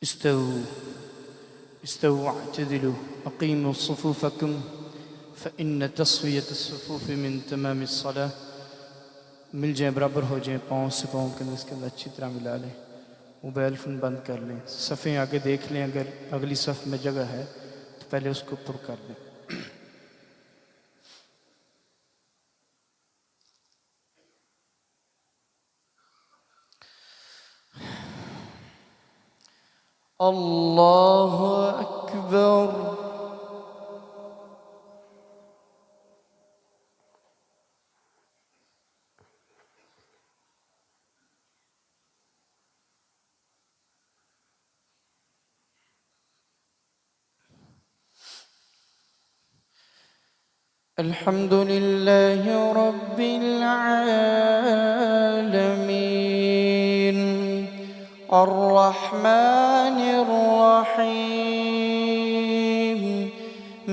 استووا استووا واعتدلوا أقيموا صفوفكم فإن تصفية الصفوف من تمام الصلاة. मिल जाए, बराबर हो जाए, पाँव से पाँव के अंदर इसके अंदर अच्छी तरह मिला लें, मोबाइल फ़ोन बंद कर लें, सफ़ें आगे देख लें, अगर अगली सफ़ में जगह है तो पहले उसको पुर कर लें। अल्लाहु अकबर। अल्हम्दुलिल्लाह रब्बिल आलमीन अर्रहमानिर रहीम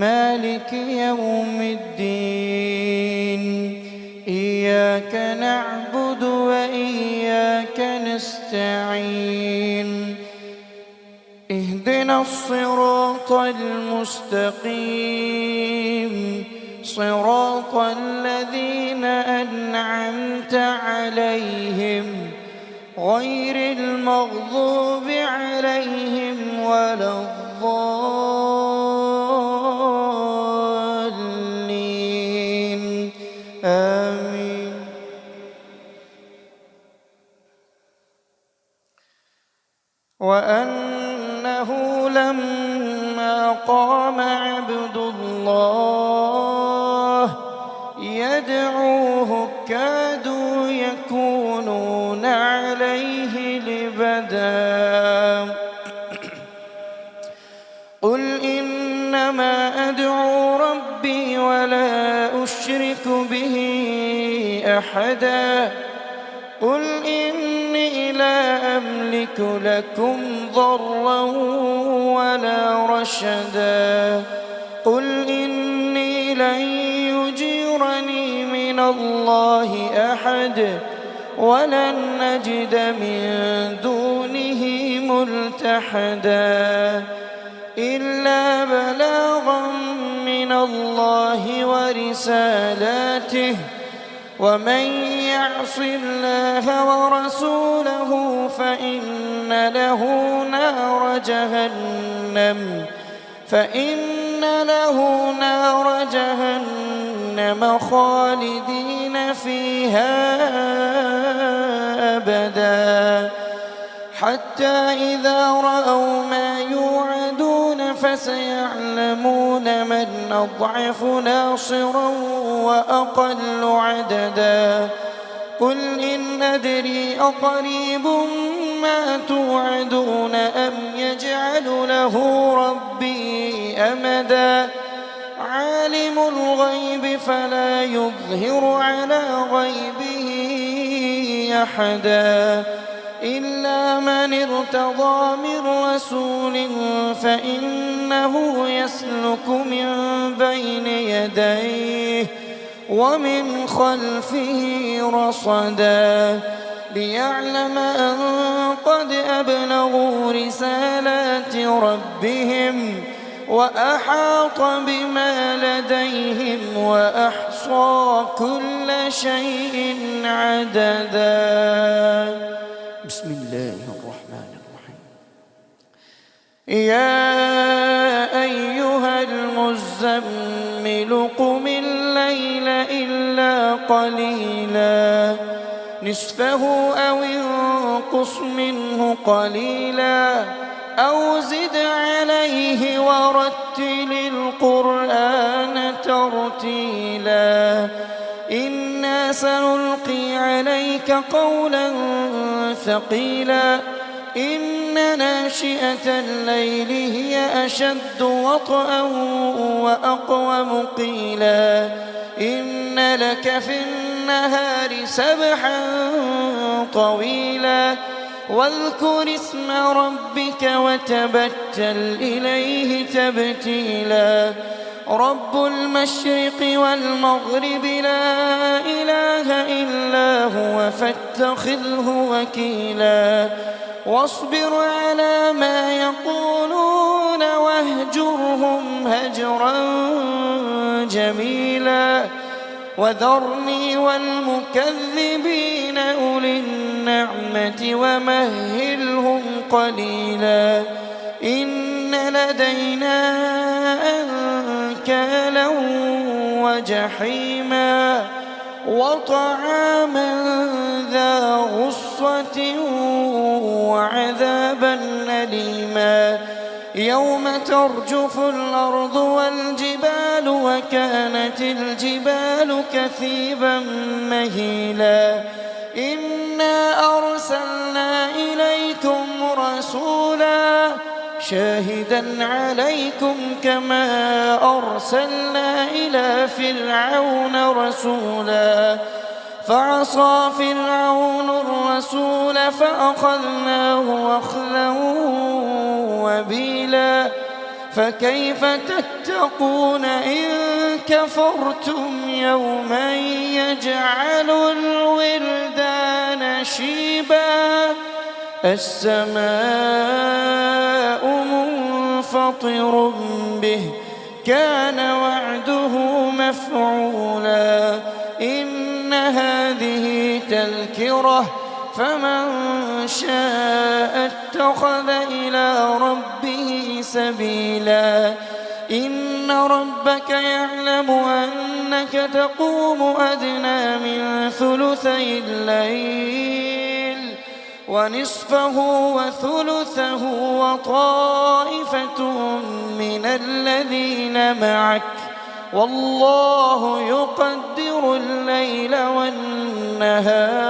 मालिकि यौमिद्दीन इय्याका नअबुदु व इय्याका नस्तईन اهدنا الصراط المستقيم صراط الذين أنعمت عليهم غير المغضوب عليهم ولا الضالين آمين. وأنه لما قام عبد الله يدعوه كادوا يكونون عليه لبدا قل إنما أدعو ربي ولا أشرك به أحدا قل إني لا أملك لكم ضرا ولا رشدا قل إني لن يجيرني من الله أحد ولن نجد من دونه ملتحدا إلا بلاغا من الله ورسالاته ومن يعص الله ورسوله فإن له نار جهنم خالدين فيها أبدا حتى إذا رأوا ما يوعدون فسيعلمون من أضعف ناصرا وأقل عددا قل إن أدري أقريب ما توعدون أم يجعل له ربي أمدا عالم الغيب فلا يظهر على غيبه أحدا إلا من ارتضى من رسول فإنه يسلك من بين يديه ومن خلفه رصدا ليعلم أن قد أبلغوا رسالات ربهم وأحاط بما لديهم وأحصى كل شيء عددا. بسم الله الرحمن الرحيم. يا أيها المزمل قم الليل إلا قليلا نصفه أو انقص منه قليلا أو زد عليه ورتل القرآن ترتيلا إنا سنلقي عليك قولا ثقيلا إن ناشئة الليل هي أشد وطئا وأقوم قيلا إن لك في النهار سبحا طويلا واذكر اسم ربك وتبتل إليه تبتيلا رب المشرق والمغرب لا إله إلا هو فاتخذه وكيلا واصبر على ما يقولون واهجرهم هجرا جميلا وذرني والمكذبين أولي النعمة ومهلهم قليلا إن لدينا أنكالا وجحيما وطعاما ذا غصة وعذابا أليما يوم ترجف الأرض والجبال وكانت الجبال كثيبا مهيلا إنا أرسلنا إليكم رسولا شاهدا عليكم كما أرسلنا إلى فرعون رسولا فعصى فرعون الرسول فأخذناه أخذا وبيلا فكيف تتقون إن كفرتم يوما يجعل الولدان شيبا السماء منفطر به كان وعده مفعولا إن هذه تذكرة فمن شاء اتخذ إلى ربه سبيلا إن ربك يعلم أنك تقوم أدنى من ثلثي الليل ونصفه وثلثه وطائفة من الذين معك والله يقدر الليل والنهار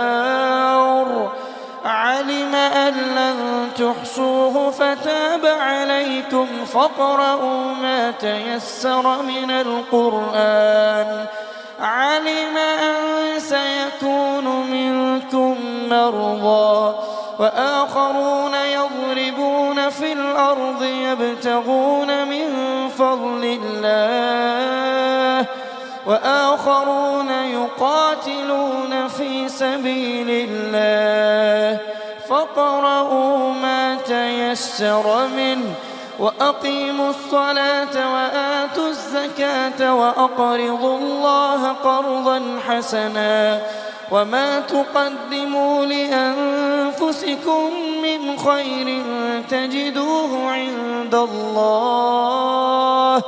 علم أن لن تحصوه فتاب عليكم فاقرؤوا ما تيسر من القرآن علم أن سيكون منكم مرضى وآخرون يضربون في الأرض يبتغون من فضل الله وآخرون يقاتلون في سبيل الله فاقرؤوا ما تيسر منه وأقيموا الصلاة وآتوا الزكاة وأقرضوا الله قرضا حسنا وما تقدموا لأنفسكم من خير تجدوه عند الله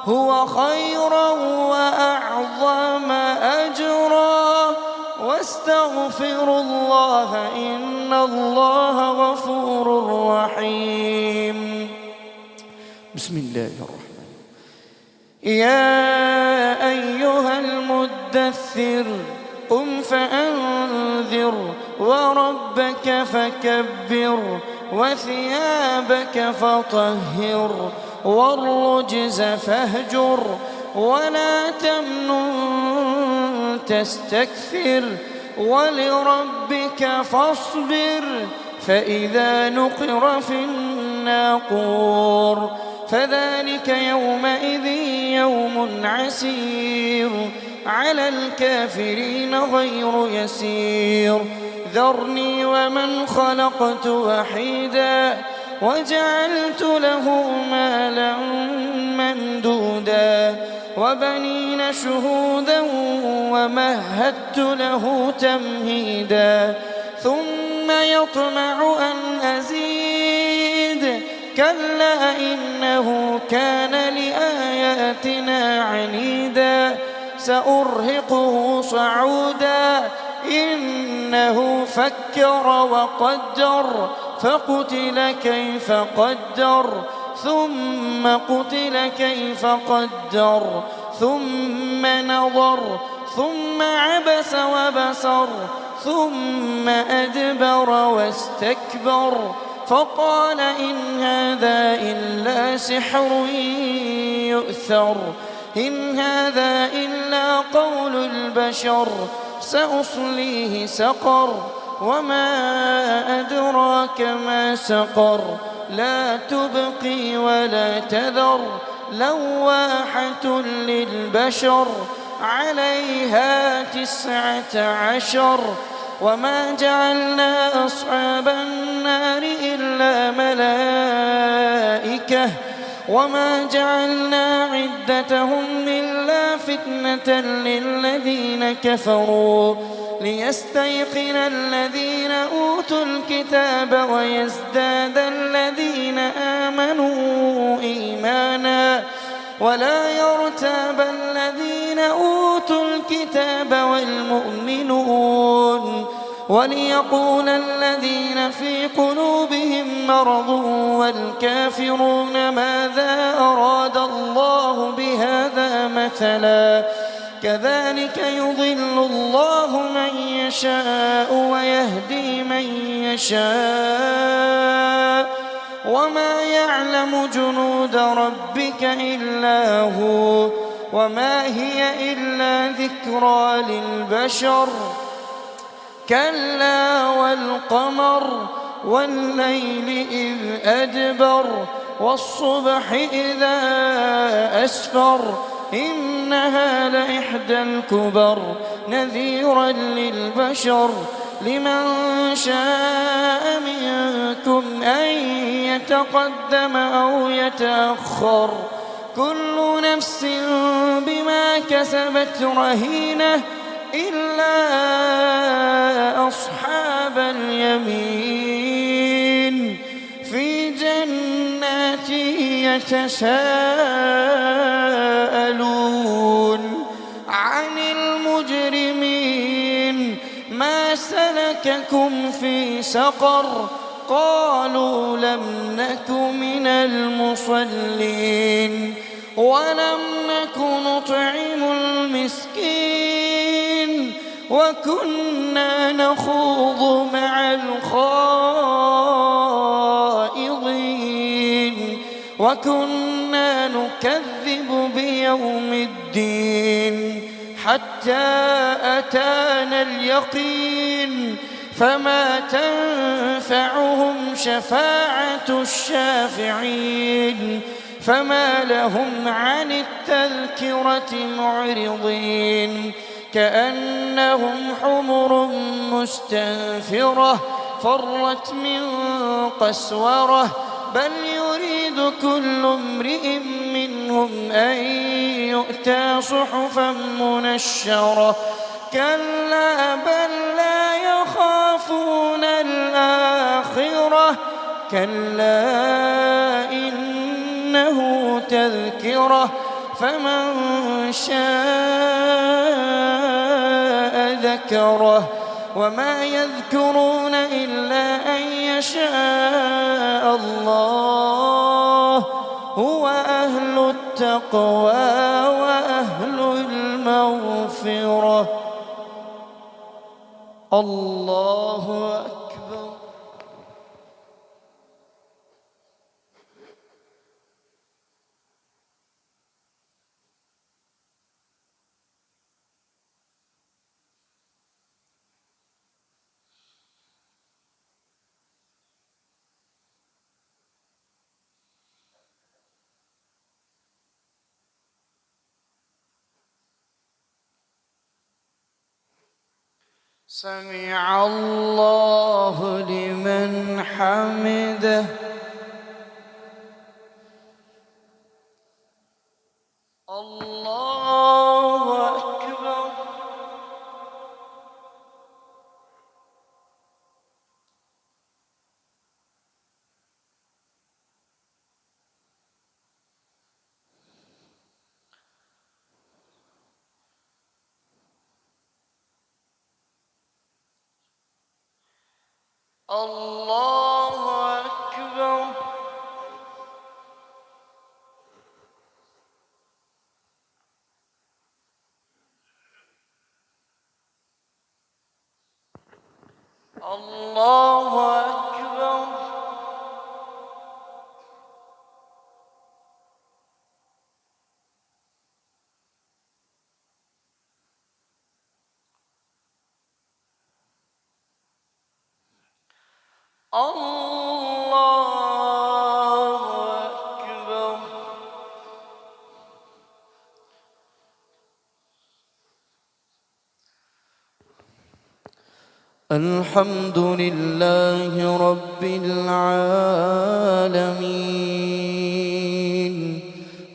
هو خيرا وأعظم أجرا واستغفروا الله إن الله غفور رحيم بسم الله الرحمن يا أيها المدثر قم فأنذر وربك فكبر وثيابك فطهر والرجز فاهجر ولا تمنن تستكثر ولربك فاصبر فإذا نقر في الناقور فذلك يومئذ يوم عسير على الكافرين غير يسير ذرني ومن خلقت وحيدا وجعلت له مالا ممدودا وبنين شهودا ومهدت له تمهيدا ثم يطمع أن أزيد كلا إنه كان لآياتنا عنيدا سأرهقه صعودا إنه فكر وقدر فقتل كيف قدر ثم قتل كيف قدر ثم نظر ثم عبس وبصر ثم أدبر واستكبر فقال إن هذا إلا سحر يؤثر إن هذا إلا قول البشر سأصليه سقر وما أدراك ما سقر لا تبقي ولا تذر لواحة للبشر عليها 19 وما جعلنا أصحاب النار إلا ملائكة وما جعلنا عدتهم إلا فتنة للذين كفروا ليستيقن الذين أوتوا الكتاب ويزداد الذين آمنوا إيمانا ولا يرتاب الذين أوتوا الكتاب والمؤمنون وليقول الذين في قلوبهم مرض والكافرون ماذا أراد الله بهذا مثلا كذلك يضل الله من يشاء ويهدي من يشاء وما يعلم جنود ربك إلا هو وما هي إلا ذكرى للبشر كلا والقمر والليل إذ أدبر والصبح إذا أسفر إنها لإحدى الكبر نذيرا للبشر لمن شاء منكم أن يتقدم أو يتأخر كل نفس بما كسبت رهينة إلا أصحاب اليمين في جنات يتساءلون عن المجرمين ما سلككم في سقر قالوا لم نك من المصلين ولم نك نطعم المسكين وكنا نخوض مع الخائضين وكنا نكذب بيوم الدين حتى أتانا اليقين فما تنفعهم شفاعة الشافعين فما لهم عن التذكرة معرضين كأنهم حمر مستنفرة فرت من قسورة بل يريد كل امرئ منهم أن يؤتى صحفا منشرة كلا بل لا يخافون الآخرة كلا إنه تذكرة فمن شاء ذكره وما يذكرون إلا أن يشاء الله هو أهل التقوى وأهل المغفرة الله أكبر سمع الله لمن حمده الله أكبر الله أكبر الله أكبر الله أكبر الحمد لله رب العالمين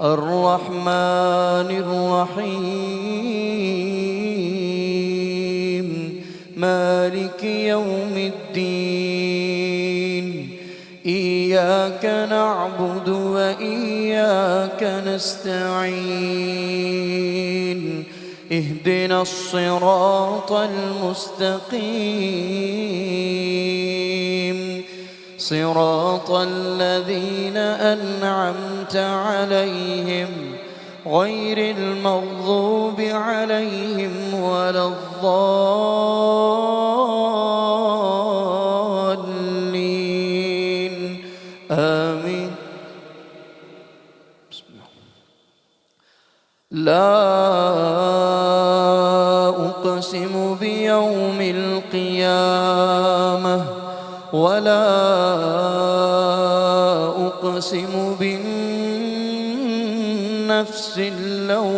الرحمن الرحيم مالك يوم الدين إياك نعبد وإياك نستعين اهدنا الصراط المستقيم صراط الذين أنعمت عليهم غير المغضوب عليهم ولا الضالين آمين. بسم الله. لا أقسم بيوم القيامة ولا أقسم بالنفس اللوامة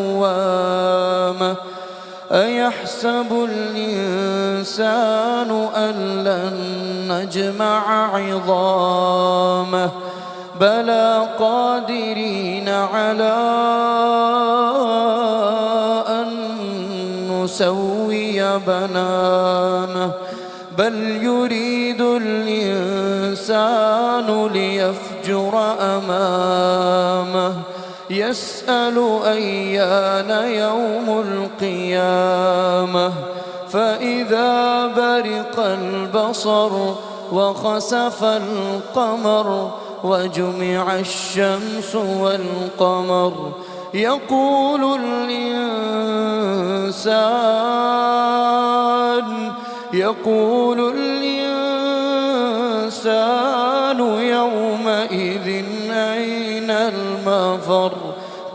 أيحسب الإنسان أن لن نجمع عظامه بلى قادرين على أن نسوي بنانه بل يريد الإنسان ليفجر أمامه يسأل أيان يوم القيامة فإذا برق البصر وخسف القمر وجمع الشمس والقمر يقول الإنسان يومئذ أين المفر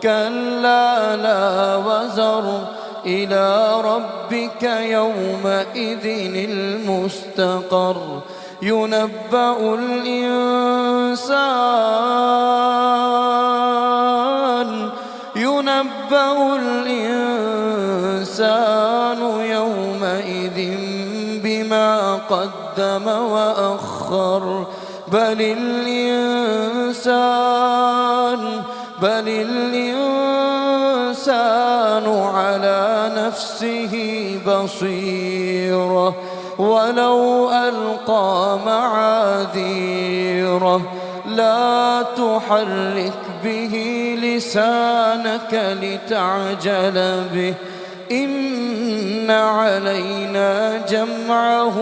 كلا لا وزر إلى ربك يومئذ المستقر ينبأ الإنسان يومئذ بما قدم وأخر بل الإنسان على نفسه بصيرة ولو ألقى معاذيره لا تحرك به لسانك لتعجل به إن علينا جمعه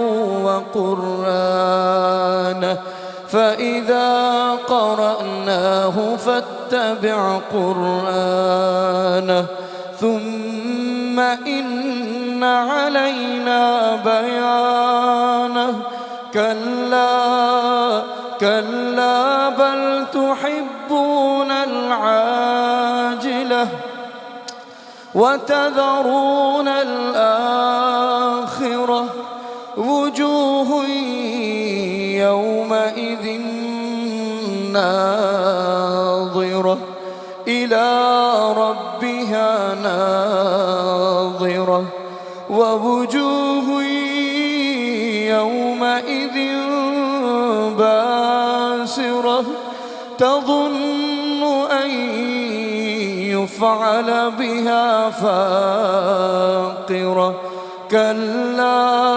وقرآنه فإذا قرأناه فاتبع قرآنه ثم إن علينا بيانه كلا بل تحبون العاجلة وتذرون الآخرة وجوه يومئذ ناظرة إلى ربها ناظرة ووجوه يومئذ باسرة تظن أن يفعل بها فاقرة كلا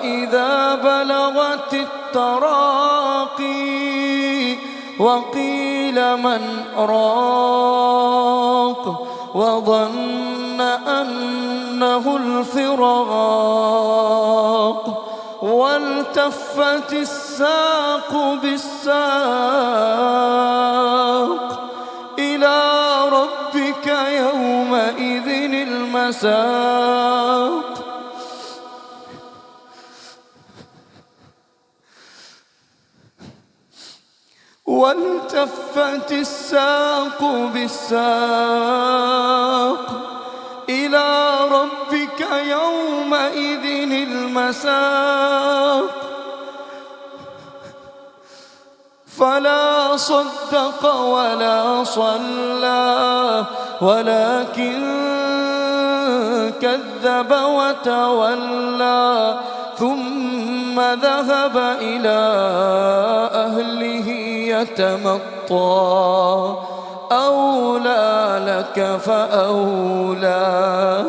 إذا بلغت التراقي وقيل من راق وظن أنه الفراق والتفت الساق بالساق إلى ربك يومئذ المساق والتفت الساق بالساق إلى ربك يومئذ المساق فلا صدق ولا صلى ولكن كذب وتولى ثم ذهب إلى أهله يتمطى أولى لك فأولى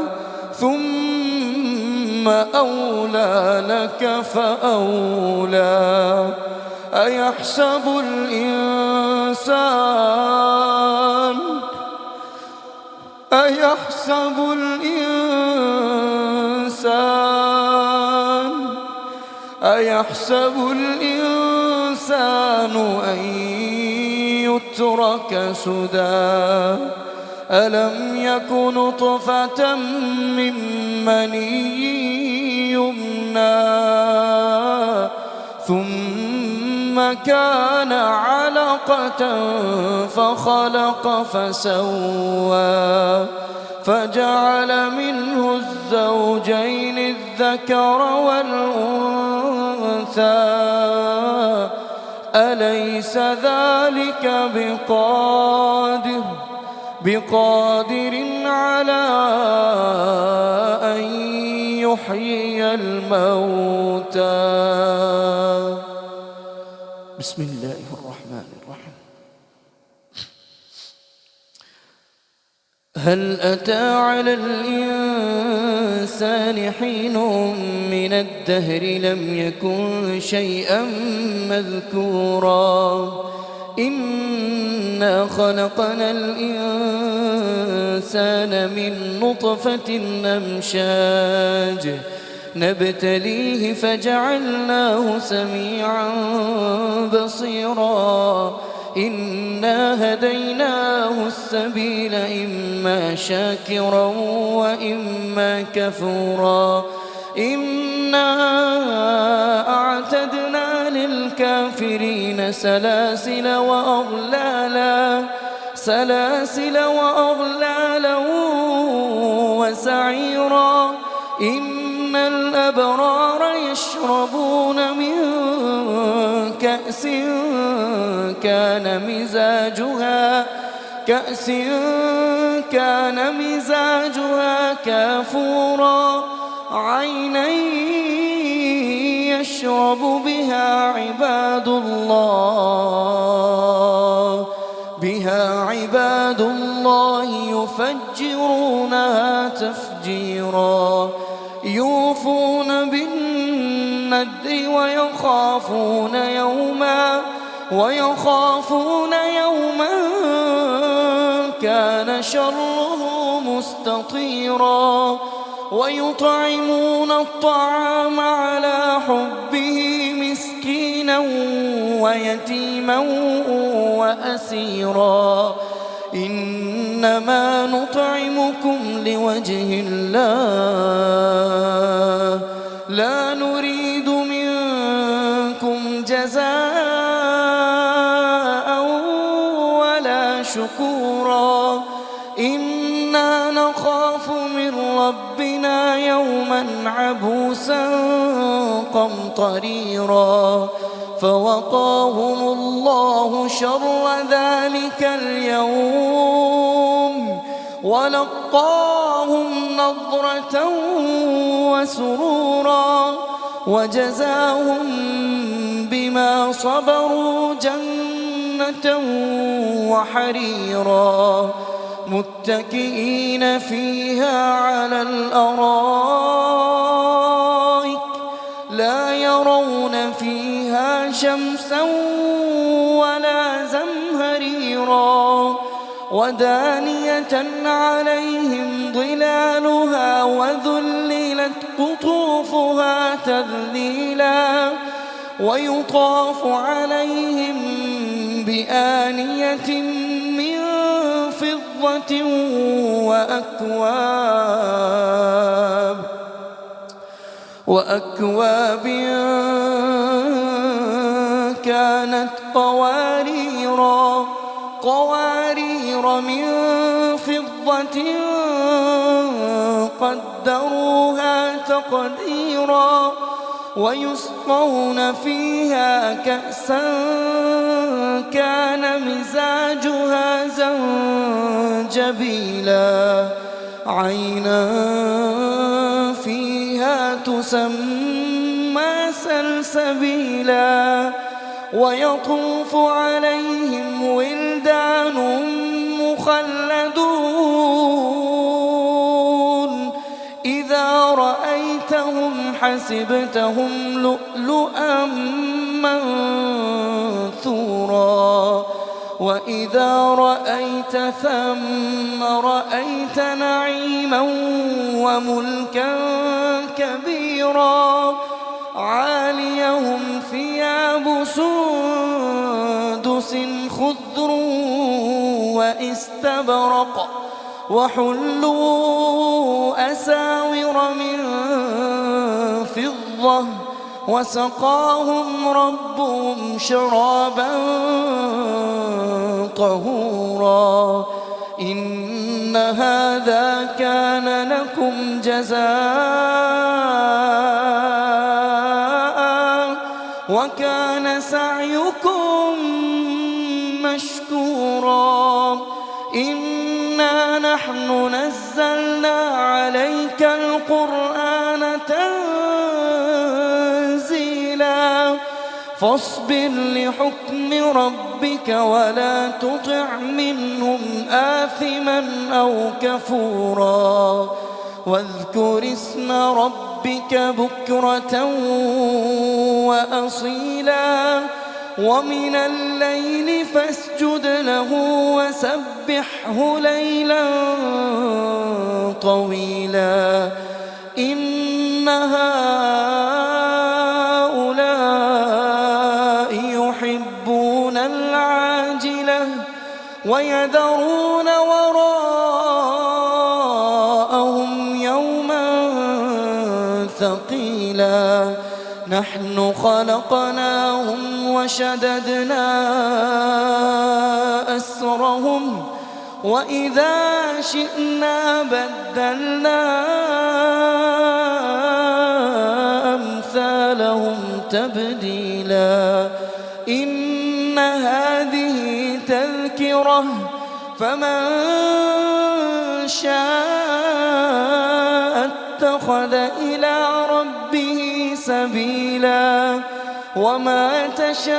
ثم أولى لك فأولى أيحسب الإنسان أن يترك سدى ألم يك نطفة من مني يمنى ثم كان علقة فخلق فسوى فجعل منه الزوجين الذكر والأنثى أليس ذلك بقادر على أن يحيي الموتى. بسم الله الرحمن الرحيم. هل أتى على الإنسان حين من الدهر لم يكن شيئا مذكورا إنا خلقنا الإنسان من نطفة أمشاج نبتليه فجعلناه سميعا بصيرا إنا هديناه السبيل إما شاكرا وإما كفورا إنا أعتدنا للكافرين سلاسل وأغلالا وسعيرا إن الأبرار يشربون من كأس كان مزاجها كافورا عينا يشرب بها عباد الله يفجرونها تفجيرا يوفون بالنذر ويخافون يوما كان شره مستطيرا ويطعمون الطعام على حبه مسكينا ويتيما وأسيرا إنما نطعمكم لوجه الله لا نريد منكم جزاء ولا شكورا إنا نخاف من ربنا يوما عبوسا قمطريرا فوقاهم الله شر ذلك اليوم ولقاهم نضرة وسرورا وجزاهم بما صبروا جنة وحريرا متكئين فيها على الأرائك لا يرون فيها شمسا ولا زمهريرا ودانية عليهم ظلالها وذللت قطوفها تذليلا ويطاف عليهم بآنية من فضة وأكواب كانت قوارير من فضة قدروها تقديرا ويسقون فيها كأسا كان مزاجها زنجبيلا عينا فيها تسمى سلسبيلا ويطوف عليهم ولدان مخلدون إذا رأيتهم حسبتهم لؤلؤا منثورا وإذا رأيت ثم رأيت نعيما وملكا كبيرا عاليهم ثياب سندس خضر واستبرق وحلوا أساور من فضة وسقاهم ربهم شرابا طهورا إن هذا كان لكم جزاء وكان سعيكم مشكورا إنا نحن نزلنا عليك القرآن تنزيلا فاصبر لحكم ربك ولا تطع منهم آثما أو كفورا واذكر اسم ربك بكرة وأصيلا ومن الليل فاسجد له وسبحه ليلا طويلا إن هؤلاء يحبون العاجلة ويذرون وراءهم يوما ثقيلا نحن خلقناهم وشددنا أسرهم وإذا شئنا بدلنا أمثالهم تبديلا إن هذه تذكرة فمن شاء اتخذ إلى ربه سبيلا وما تشاءون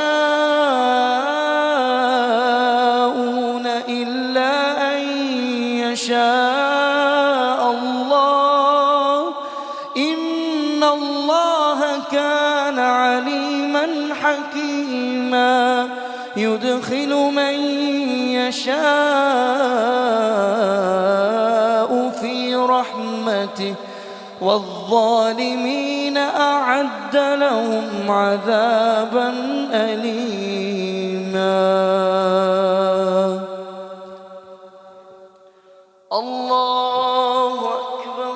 إلا أن يشاء الله إن الله كان عليما حكيما يدخل من يشاء في رحمته والظالمين أعد لهم عذابا أليما الله أكبر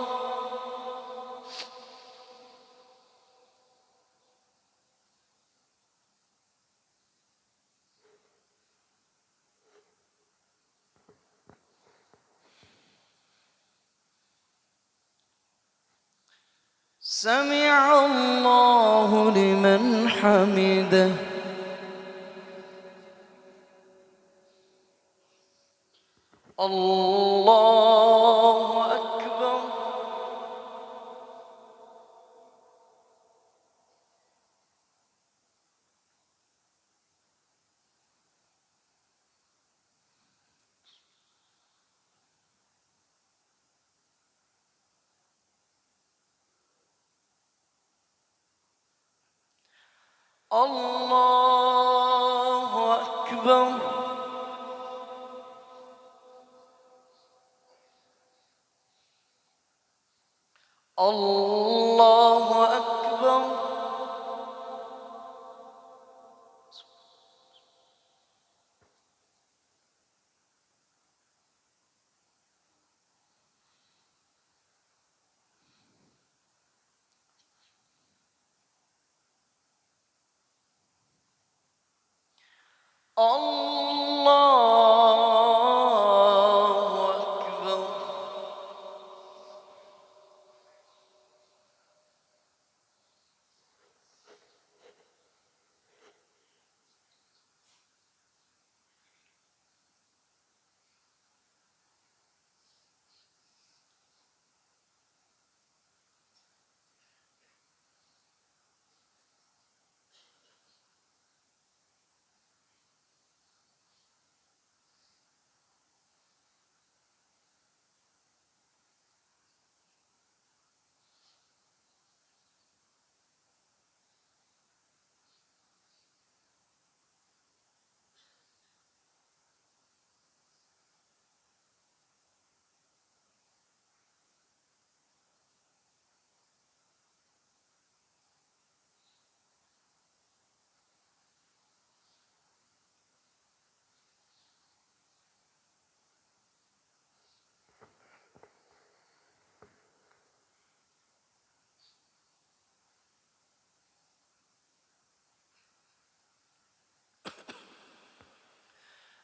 سمع الله لمن حمده الله أكبر الله أكبر الله أكبر الله أكبر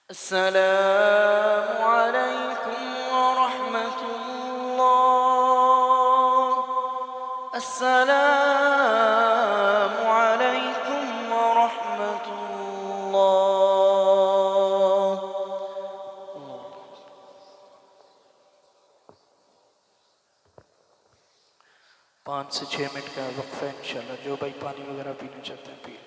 السلام عليكم ورحمة الله. السلام عليكم ورحمة الله. 5 से 6 मिनट का वक्फा है इंशाल्लाह। जो भाई पानी वगैरह पीना चाहते हैं पिए।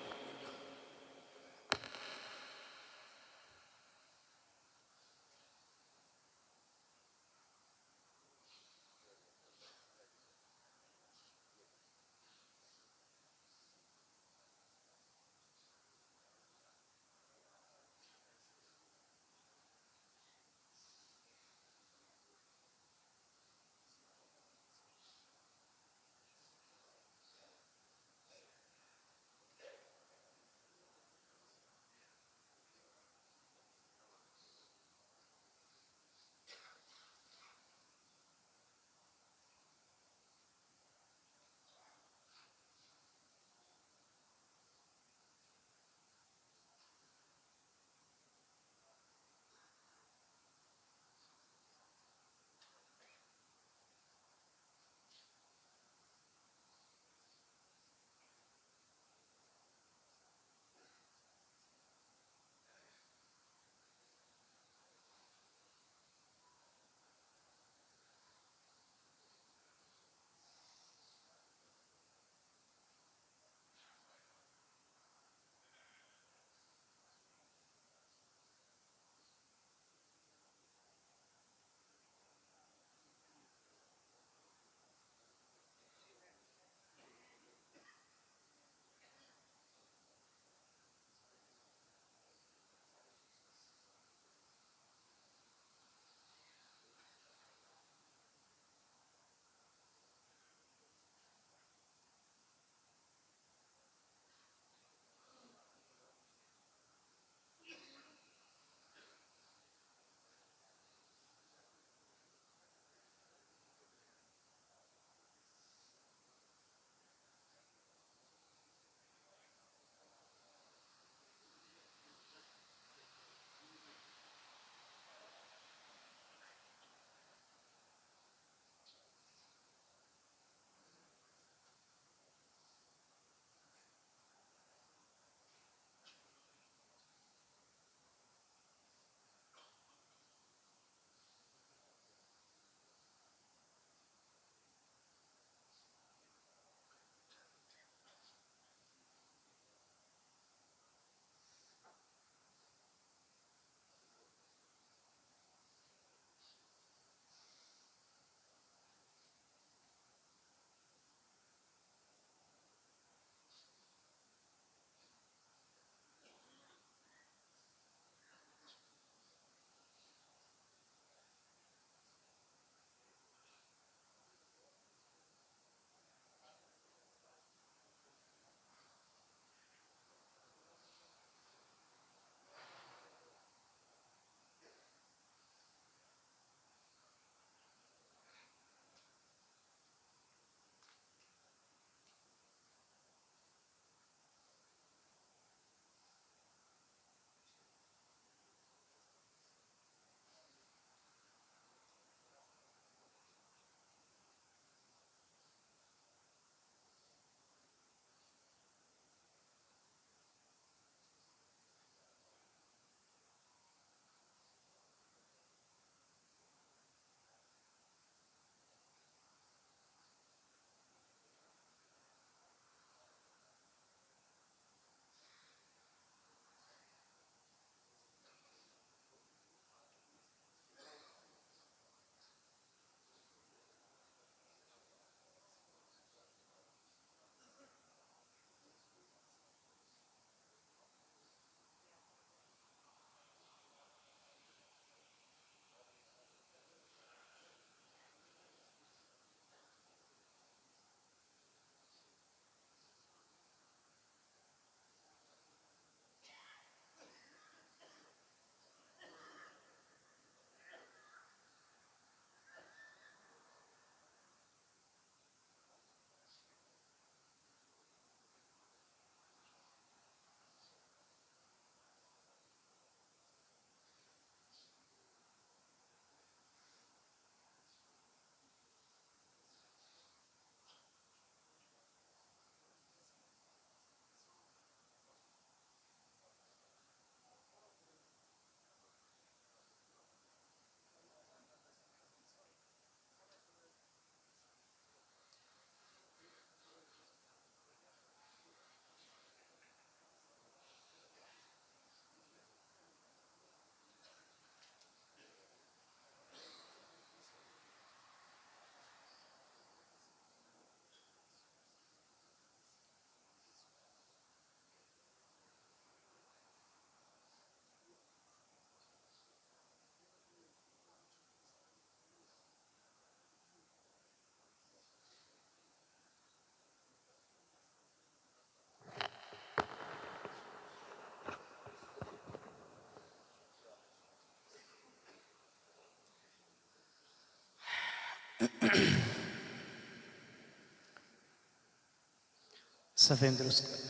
सफ़ेद दुरुस्त कर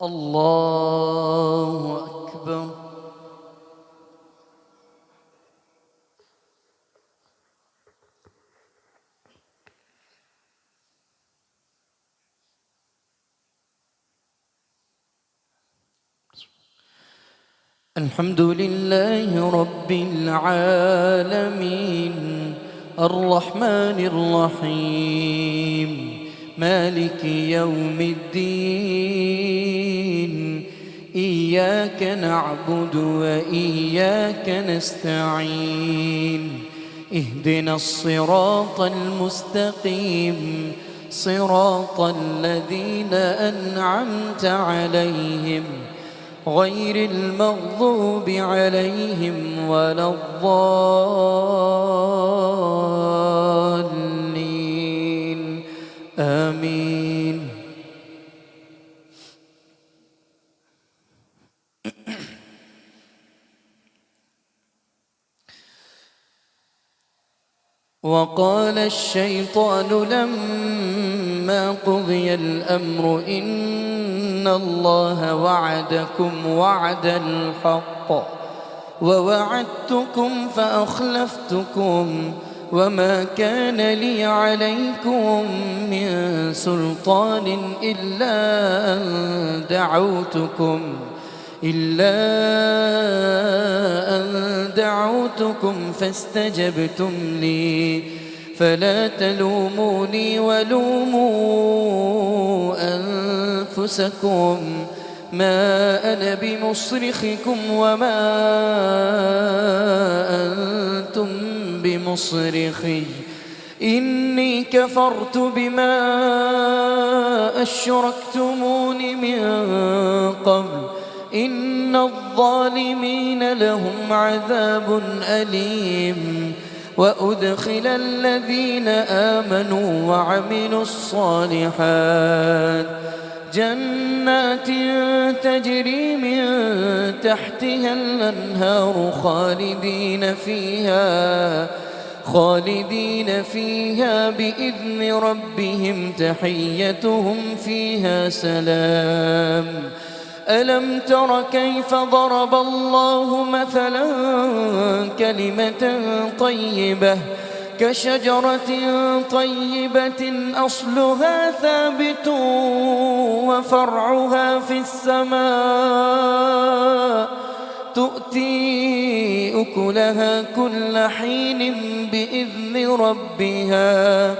अल्लाहु अकबर। الحمد لله رب العالمين الرحمن الرحيم مالك يوم الدين إياك نعبد وإياك نستعين اهدنا الصراط المستقيم صراط الذين أنعمت عليهم غير المغضوب عليهم ولا الضالين آمين. وقال الشيطان لما قضي الأمر إن الله وعدكم وعد الحق ووعدتكم فأخلفتكم وما كان لي عليكم من سلطان إلا أن دعوتكم فاستجبتم لي فلا تلوموني ولوموا أنفسكم ما أنا بمصرخكم وما أنتم بمصرخي إني كفرت بما أشركتمون من قبل إن الظالمين لهم عذاب أليم. وأدخل الذين آمنوا وعملوا الصالحات جنات تجري من تحتها الأنهار خالدين فيها بإذن ربهم تحيتهم فيها سلام. ألم تر كيف ضرب الله مثلا كلمة طيبة كشجرة طيبة أصلها ثابت وفرعها في السماء تؤتي أكلها كل حين بإذن ربها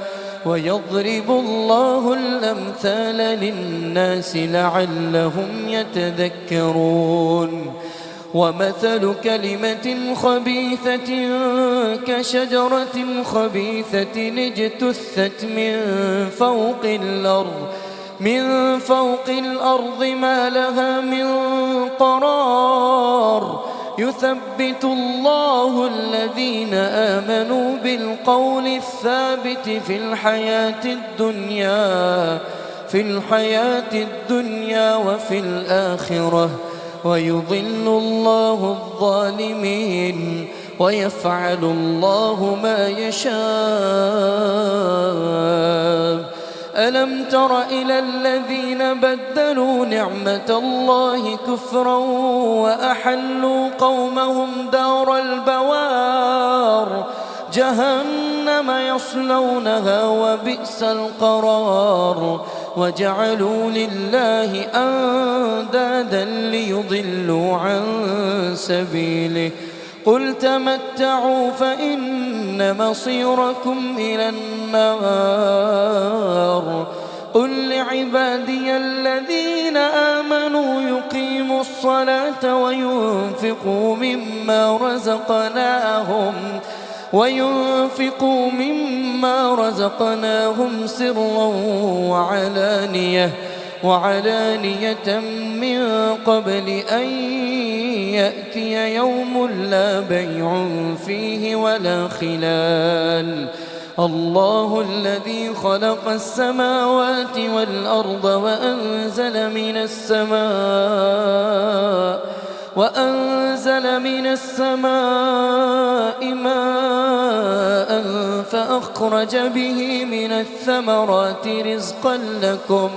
ويضرب الله الأمثال للناس لعلهم يتذكرون. ومثل كلمة خبيثة كشجرة خبيثة اجتثت من فوق الأرض ما لها من قرار يثبت الله الذين آمنوا بالقول الثابت في الحياة الدنيا وفي الآخرة ويضل الله الظالمين ويفعل الله ما يشاء. ألم تر إلى الذين بدلوا نعمة الله كفرا وأحلوا قومهم دار البوار جهنم يصلونها وبئس القرار وجعلوا لله أندادا ليضلوا عن سبيله قل تمتعوا فإن مصيركم إلى النار. قل لعبادي الذين آمنوا يقيموا الصلاة وينفقوا مما رزقناهم سرا وعلانية من قبل أن يأتي يوم لا بيع فيه ولا خلال. الله الذي خلق السماوات والأرض وأنزل من السماء ماء فأخرج به من الثمرات رزقا لكم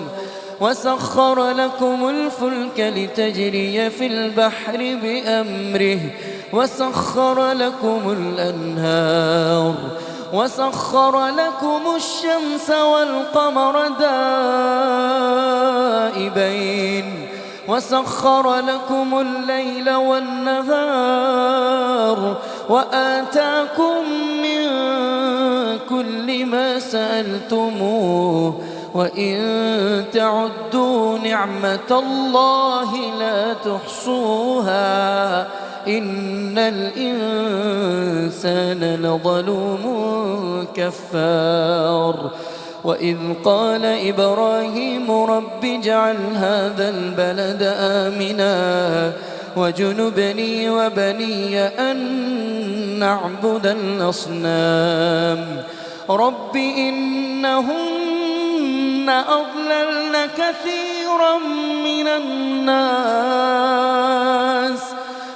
وسخر لكم الفلك لتجري في البحر بأمره وسخر لكم الأنهار وسخر لكم الشمس والقمر دائبين وسخر لكم الليل والنهار وآتاكم من كل ما سألتموه وإن تعدوا نعمة الله لا تحصوها إن الإنسان لظلوم كفار. وإذ قال إبراهيم رب اجعل هذا البلد آمنا وجنبني وبني أن نعبد الأصنام رب إنهن أضللن كثيرا من الناس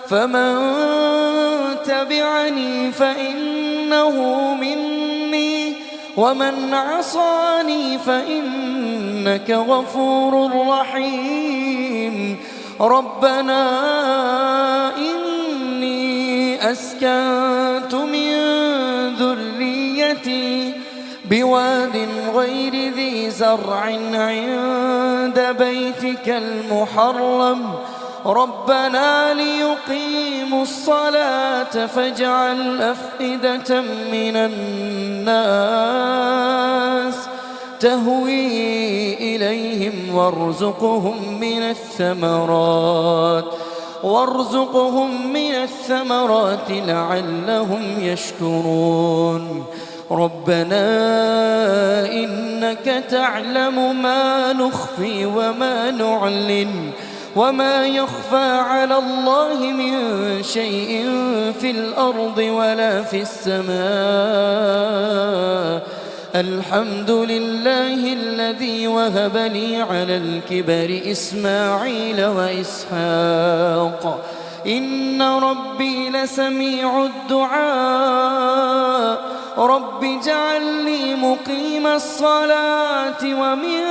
فمن تبعني فإنه مني ومن عصاني فإنك غفور رحيم. ربنا إني أسكنت من ذريتي بواد غير ذي زرع عند بيتك المحرم ربنا ليقيموا الصلاة فاجعل أفئدة من الناس تهوي إليهم وارزقهم من الثمرات لعلهم يشكرون. ربنا إنك تعلم ما نخفي وما نعلن وما يخفى على الله من شيء في الأرض ولا في السماء. الحمد لله الذي وهب لي على الكبر إسماعيل وإسحاق إن ربي لسميع الدعاء. رب اجعلني مقيم الصلاة ومن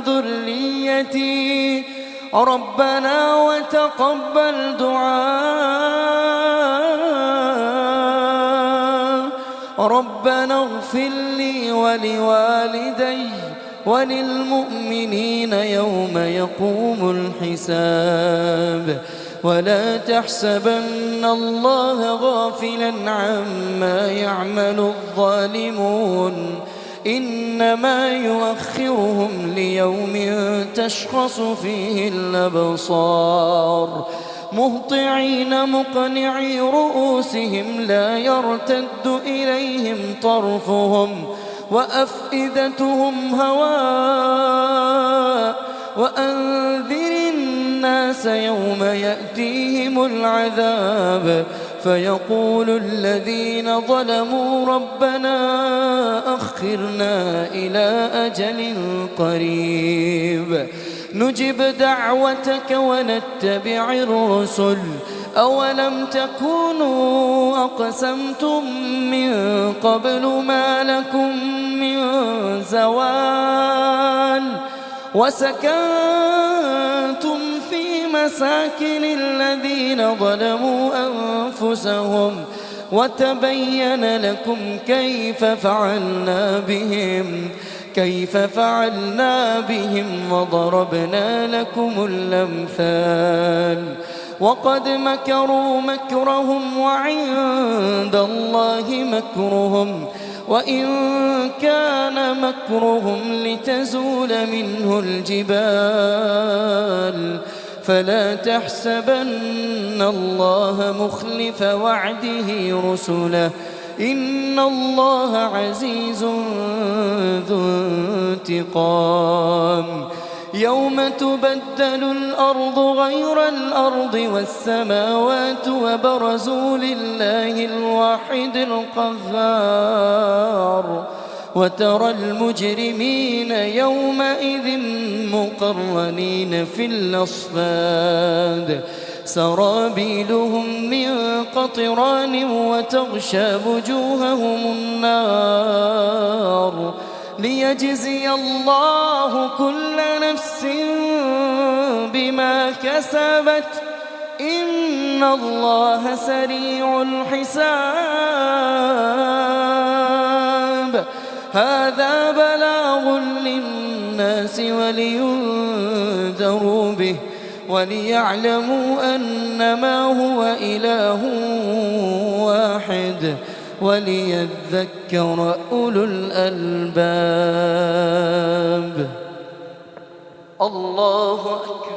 ذريتي ربنا وتقبل دعاء. ربنا اغفر لي ولوالدي وللمؤمنين يوم يقوم الحساب. ولا تحسبن الله غافلا عما يعمل الظالمون إنما يؤخرهم ليوم تشخص فيه الأبصار مهطعين مقنعي رؤوسهم لا يرتد إليهم طرفهم وأفئدتهم هواء. وأنذر الناس يوم يأتيهم العذاب فيقول الذين ظلموا ربنا أخرنا إلى أجل قريب نجب دعوتك ونتبع الرسل أولم تكونوا أقسمتم من قبل ما لكم من زوال وسكنتم في مساكن الذين ظلموا أنفسهم وتبين لكم كيف فعلنا بهم وضربنا لكم الأمثال. وقد مكروا مكرهم وعند الله مكرهم وإن كان مكرهم لتزول منه الجبال فلا تحسبن الله مخلف وعده رسله إن الله عزيز ذو انتقام. يوم تبدل الأرض غير الأرض والسماوات وبرزوا لله الواحد القهار وترى المجرمين يومئذ مقرنين في الأصفاد سرابيلهم من قطران وتغشى وجوههم النار ليجزي الله كل نفس بما كسبت إن الله سريع الحساب. هذا بلاغ للناس ولينذروا به وليعلموا أنما هو إله واحد وليذكر أولو الألباب. الله أكبر.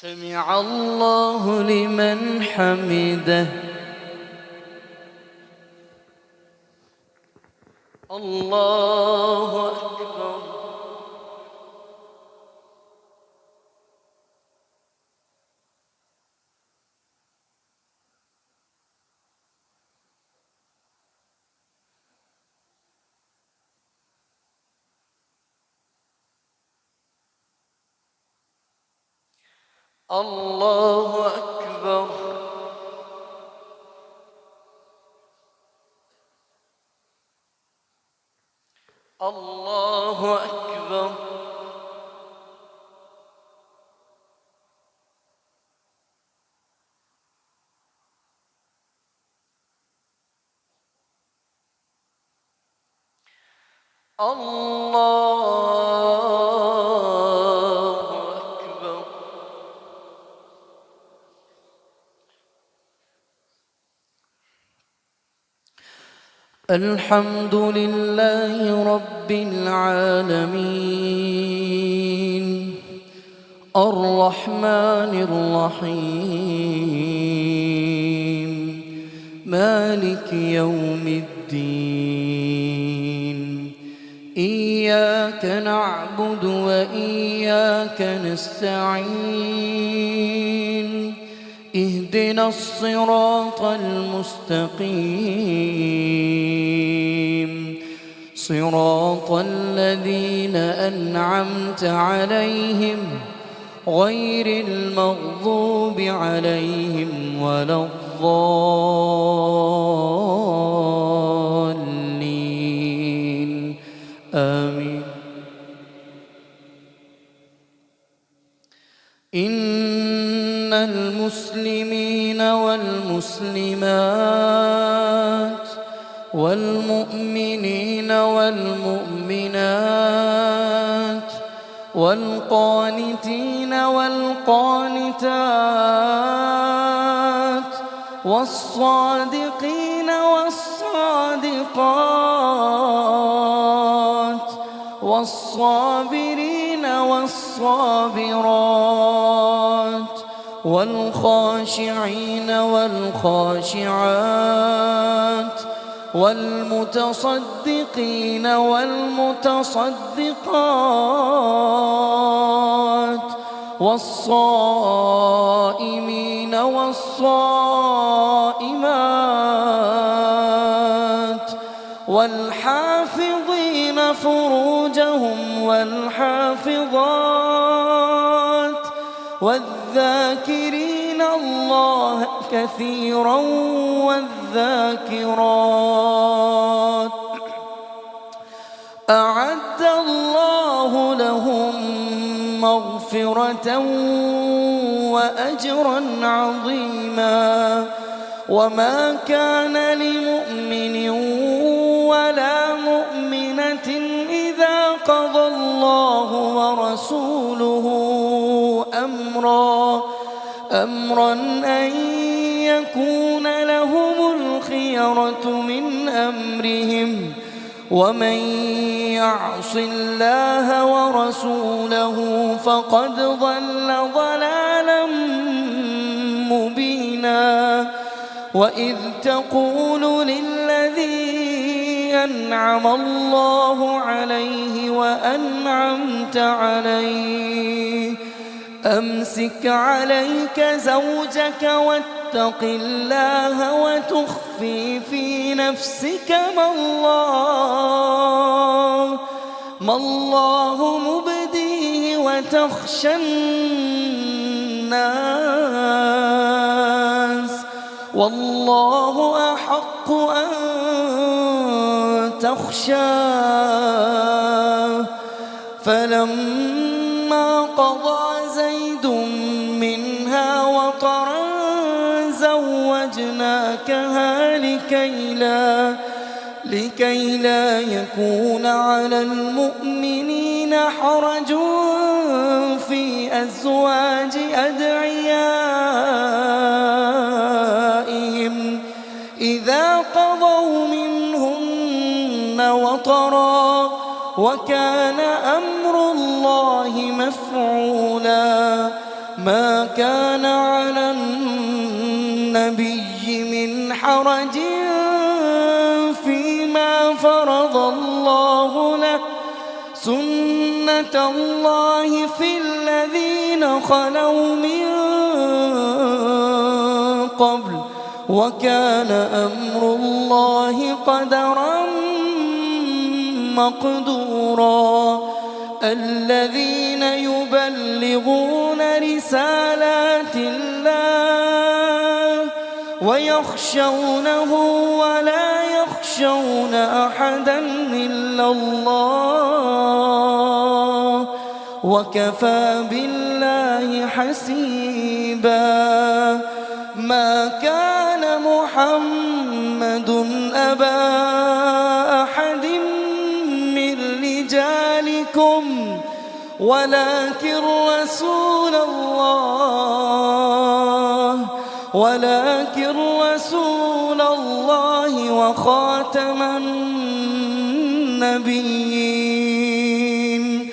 سمع الله لمن حمده. الله أكبر. الله أكبر. الله أكبر. الحمد لله رب العالمين الرحمن الرحيم مالك يوم الدين إياك نعبد وإياك نستعين اهدنا الصراط المستقيم صراط الذين أنعمت عليهم غير المغضوب عليهم ولا الضالين آمين. إن المسلمين والمسلمات والمؤمنين والمؤمنات والقانتين والقانتات والصادقين والصادقات والصابرين والصابرات والخاشعين والخاشعات والمتصدقين والمتصدقات والصائمين والصائمات والحافظين فروجهم والحافظات والذاكرين الله كثيرا والذاكرات أعد الله لهم مغفرة وأجرا عظيما. وما كان لمؤمن ولا مؤمنة إذا قضى الله ورسوله أمرا أن يكون لهم الخيرة من أمرهم ومن يعص الله ورسوله فقد ضل ضلالا مبينا. وإذ تقول للذي أنعم الله عليه وأنعمت عليه أمسك عليك زوجك واتق الله وتخفي في نفسك ما الله مبديه وتخشى الناس والله أحق أن تخشاه. فلما قضى زيد منها وطرا زوجناكها لكي لا يكون على المؤمنين حرج في أزواج أدعيائهم إذا قضوا منهن وطرا وكان أمر الله مفعولا. ما كان على النبي من حرج فيما فرض الله له سنة الله في الذين خلوا من قبل وكان أمر الله قدرا مقدورا. الذين يبلغون رسالات الله ويخشونه ولا يخشون أحدا إلا الله وكفى بالله حسيبا. ما كان محمد أبا أحد من رجالكم ولكن رسول الله وخاتم النبيين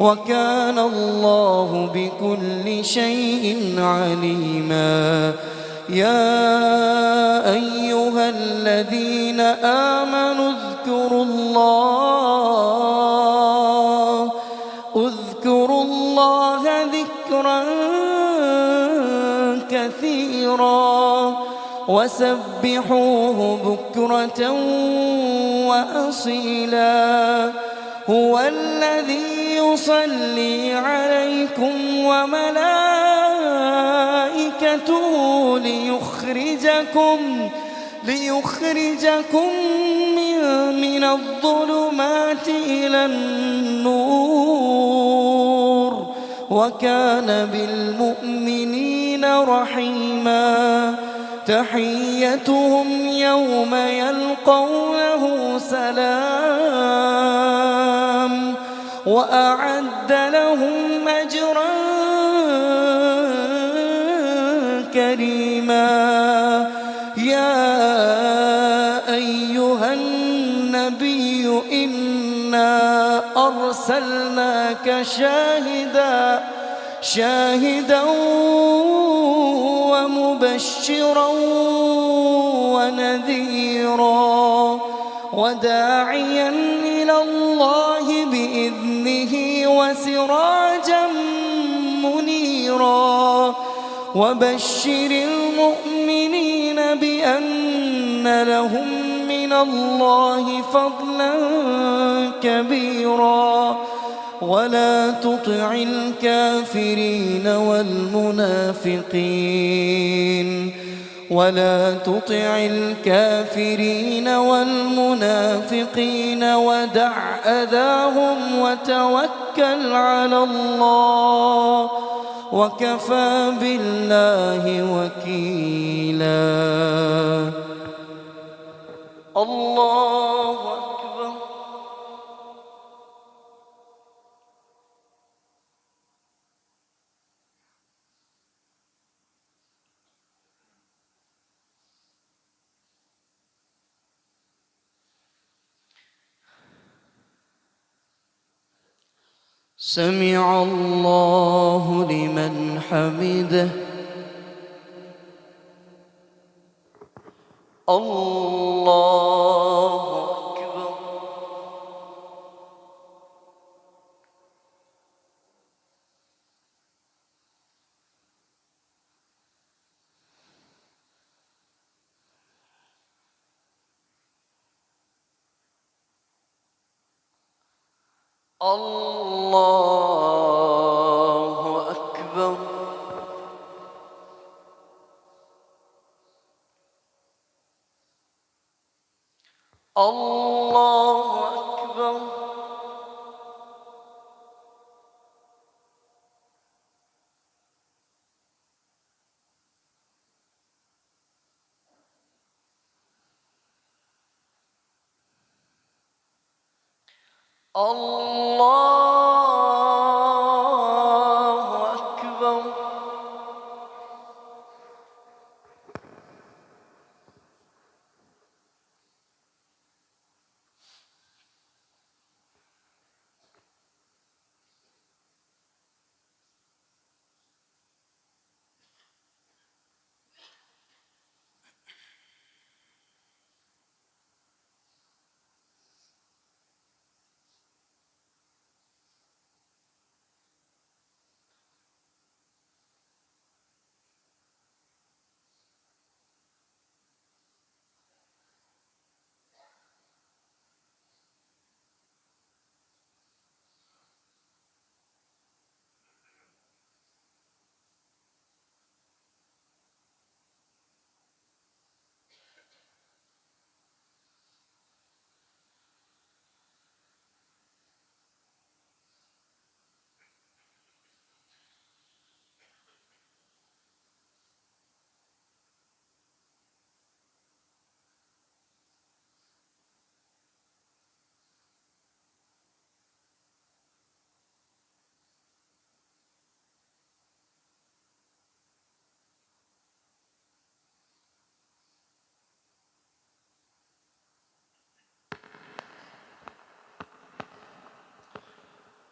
وكان الله بكل شيء عليما. يا أيها الذين آمنوا اذكروا الله ذكرا كثيرا وسبحوه بكرة وأصيلا. هو الذي يصلي عليكم وملائكته ليخرجكم من الظلمات إلى النور وكان بالمؤمنين رحيما. تحيتهم يوم يلقونه سلام وأعد لهم أجرا كريما. يا أيها النبي إنا أرسلناك شاهدا ومبشرا ونذيرا وداعيا إلى الله بإذنه وسراجا منيرا. وبشر المؤمنين بأن لهم من الله فضلا كبيرا. ولا تطع الكافرين والمنافقين ودع أذاهم وتوكل على الله وكفى بالله وكيلا. الله أكبر. سمع الله لمن حمده. الله أكبر. الله أكبر. الله أكبر. الله أكبر.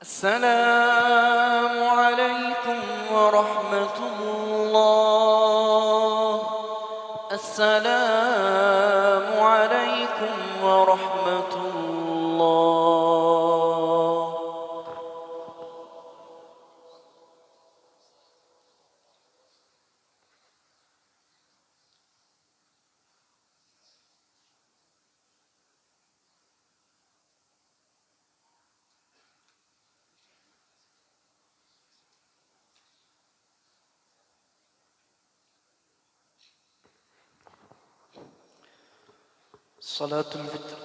السلام عليكم ورحمة الله. السلام عليكم ورحمة الله. صلاة الفطر.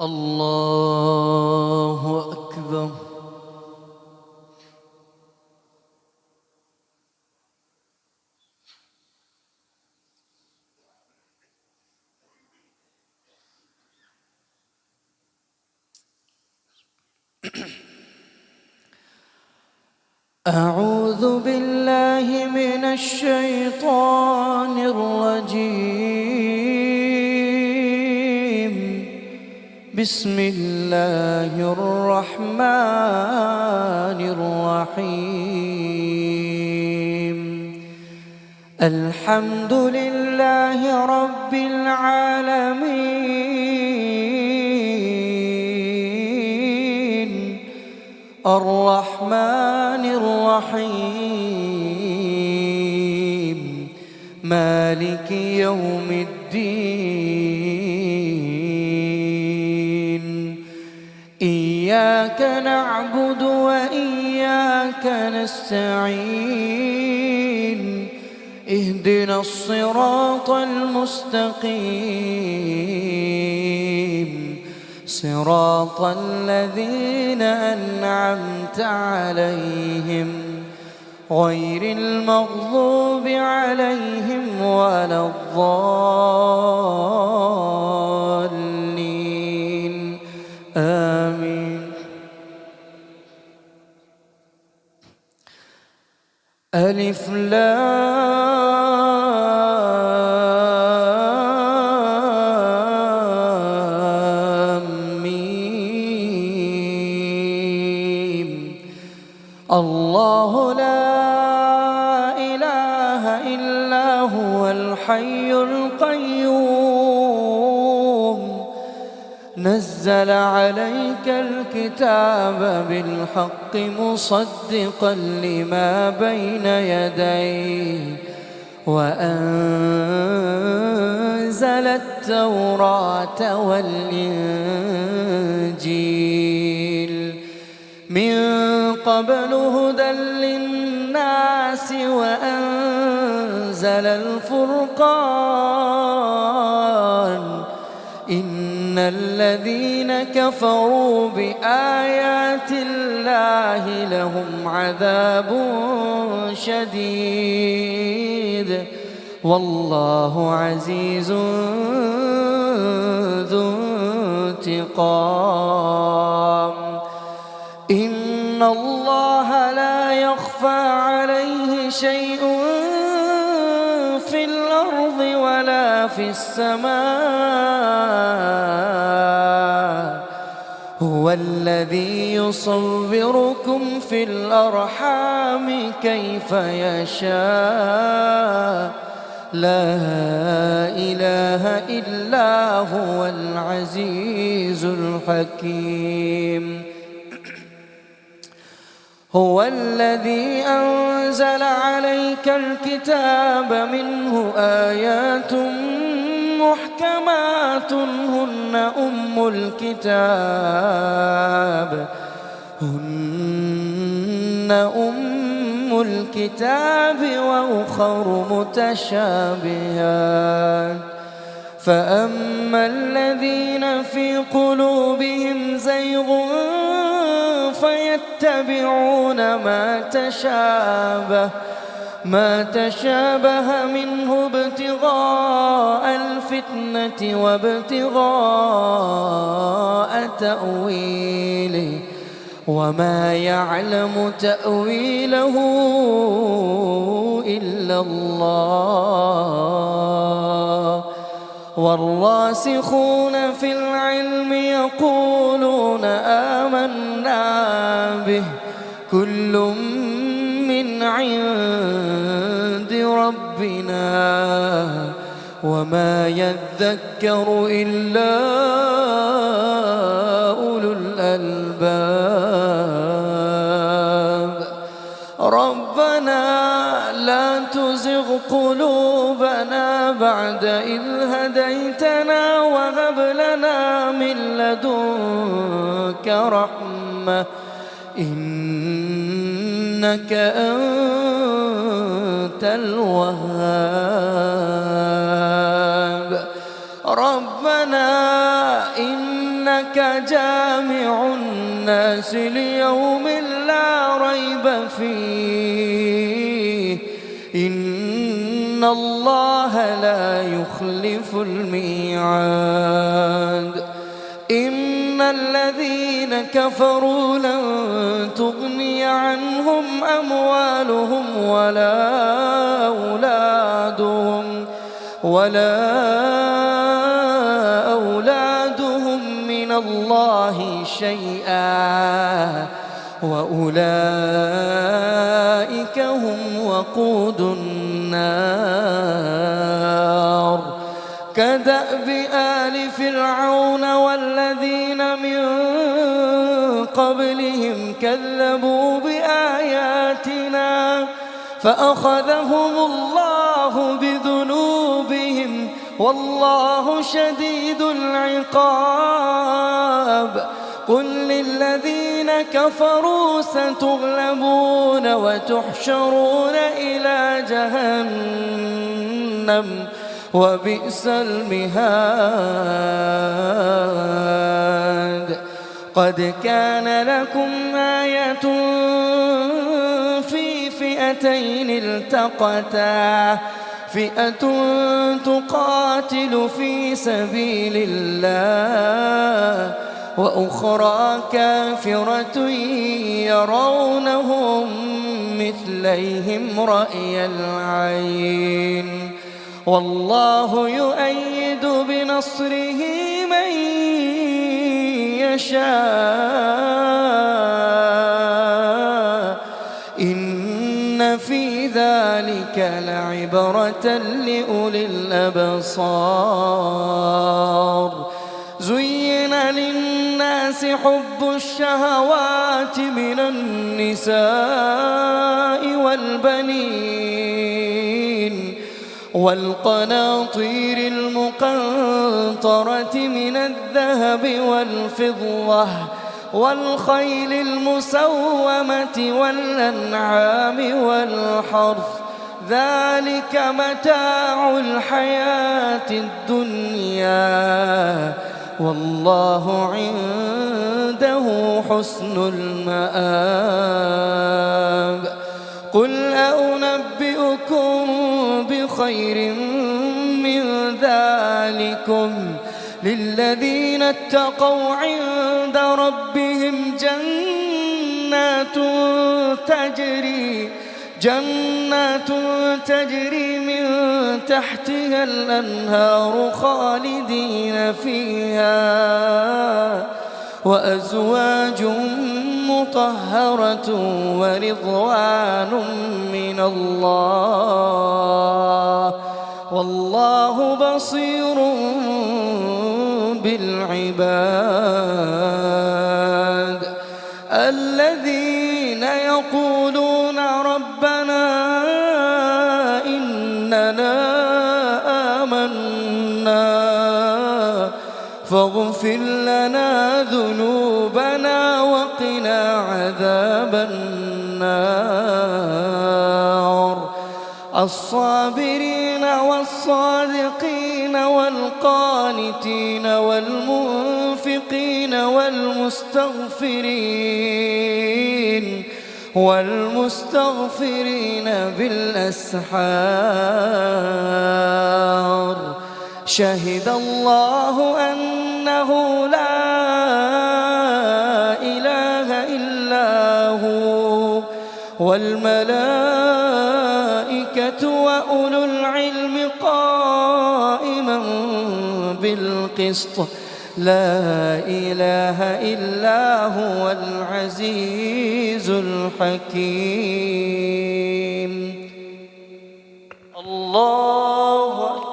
الله أكبر. أعوذ بالله من الشيطان الرجيم. بسم الله الرحمن الرحيم. الحمد لله رب العالمين الرحمن الرحيم مالك يوم الدين. إياك نعبد وإياك نستعين. اهدنا الصراط المستقيم صراط الذين أنعمت عليهم غير المغضوب عليهم ولا الضالين. آمين. ألف لام إلا هو الحي القيوم نزل عليك الكتاب بالحق مصدقا لما بين يديه وأنزل التوراة والإنجيل من قبل هدى للناس وأنزل الفرقان إن الذين كفروا بآيات الله لهم عذاب شديد والله عزيز ذو انتقام إن الله لا يخفى عليه شيء في الأرض ولا في السماء هو الذي يصوركم في الأرحام كيف يشاء لا إله إلا هو العزيز الحكيم هو الذي أنزل عليك الكتاب منه آيات محكمات هن أم الكتاب وأخر متشابهات فأما الذين في قلوبهم زيغ فيتبعون ما تشابه منه ابتغاء الفتنة وابتغاء تأويله وما يعلم تأويله إلا الله والراسخون في العلم يقولون آمنا به كل من عند ربنا وما يذكر إلا أولو الألباب ربنا لا تزغ قلوبنا بعد إذ هديتنا وهب لنا من لدنك رحمة إنك أنت الوهاب ربنا إنك جامع الناس ليوم لا ريب فيه إن الله لا يخلف الميعاد إن الذين كفروا لن تغني عنهم أموالهم ولا أولادهم من الله شيئا وأولئك هم وقود النار كدأب آل فرعون والذين من قبلهم كذبوا بآياتنا فأخذهم الله بذنوبهم والله شديد العقاب قل للذين كفروا ستغلبون وتحشرون إلى جهنم وبئس المهاد قد كان لكم آية في فئتين التقتا فئة تقاتل في سبيل الله وأخرى كافرة يرونهم مثليهم رأي العين والله يؤيد بنصره من يشاء إن في ذلك ذلك لعبرة لأولي الأبصار. زين للناس حب الشهوات من النساء والبنين والقناطير المقنطرة من الذهب والفضة والخيل المسومة والأنعام والحرث، ذلك متاع الحياة الدنيا والله عنده حسن المآب. قل أنبئكم بخير من ذلكم للذين اتقوا عند ربهم جنات تجري من تحتها الأنهار خالدين فيها وأزواج مطهرة ورضوان من الله والله بصير بالعباد. الذين يقولون ربنا إننا آمنا فاغفر لنا ذنوبنا وقنا عذاب النار. الصابرين والصادقين والقانتين والمنفقين والمستغفرين بالأسحار. شهد الله أنه لا إله إلا هو والملائكة وأولو العلم قائما بالقسط لا إله إلا هو العزيز الحكيم. الله أكبر.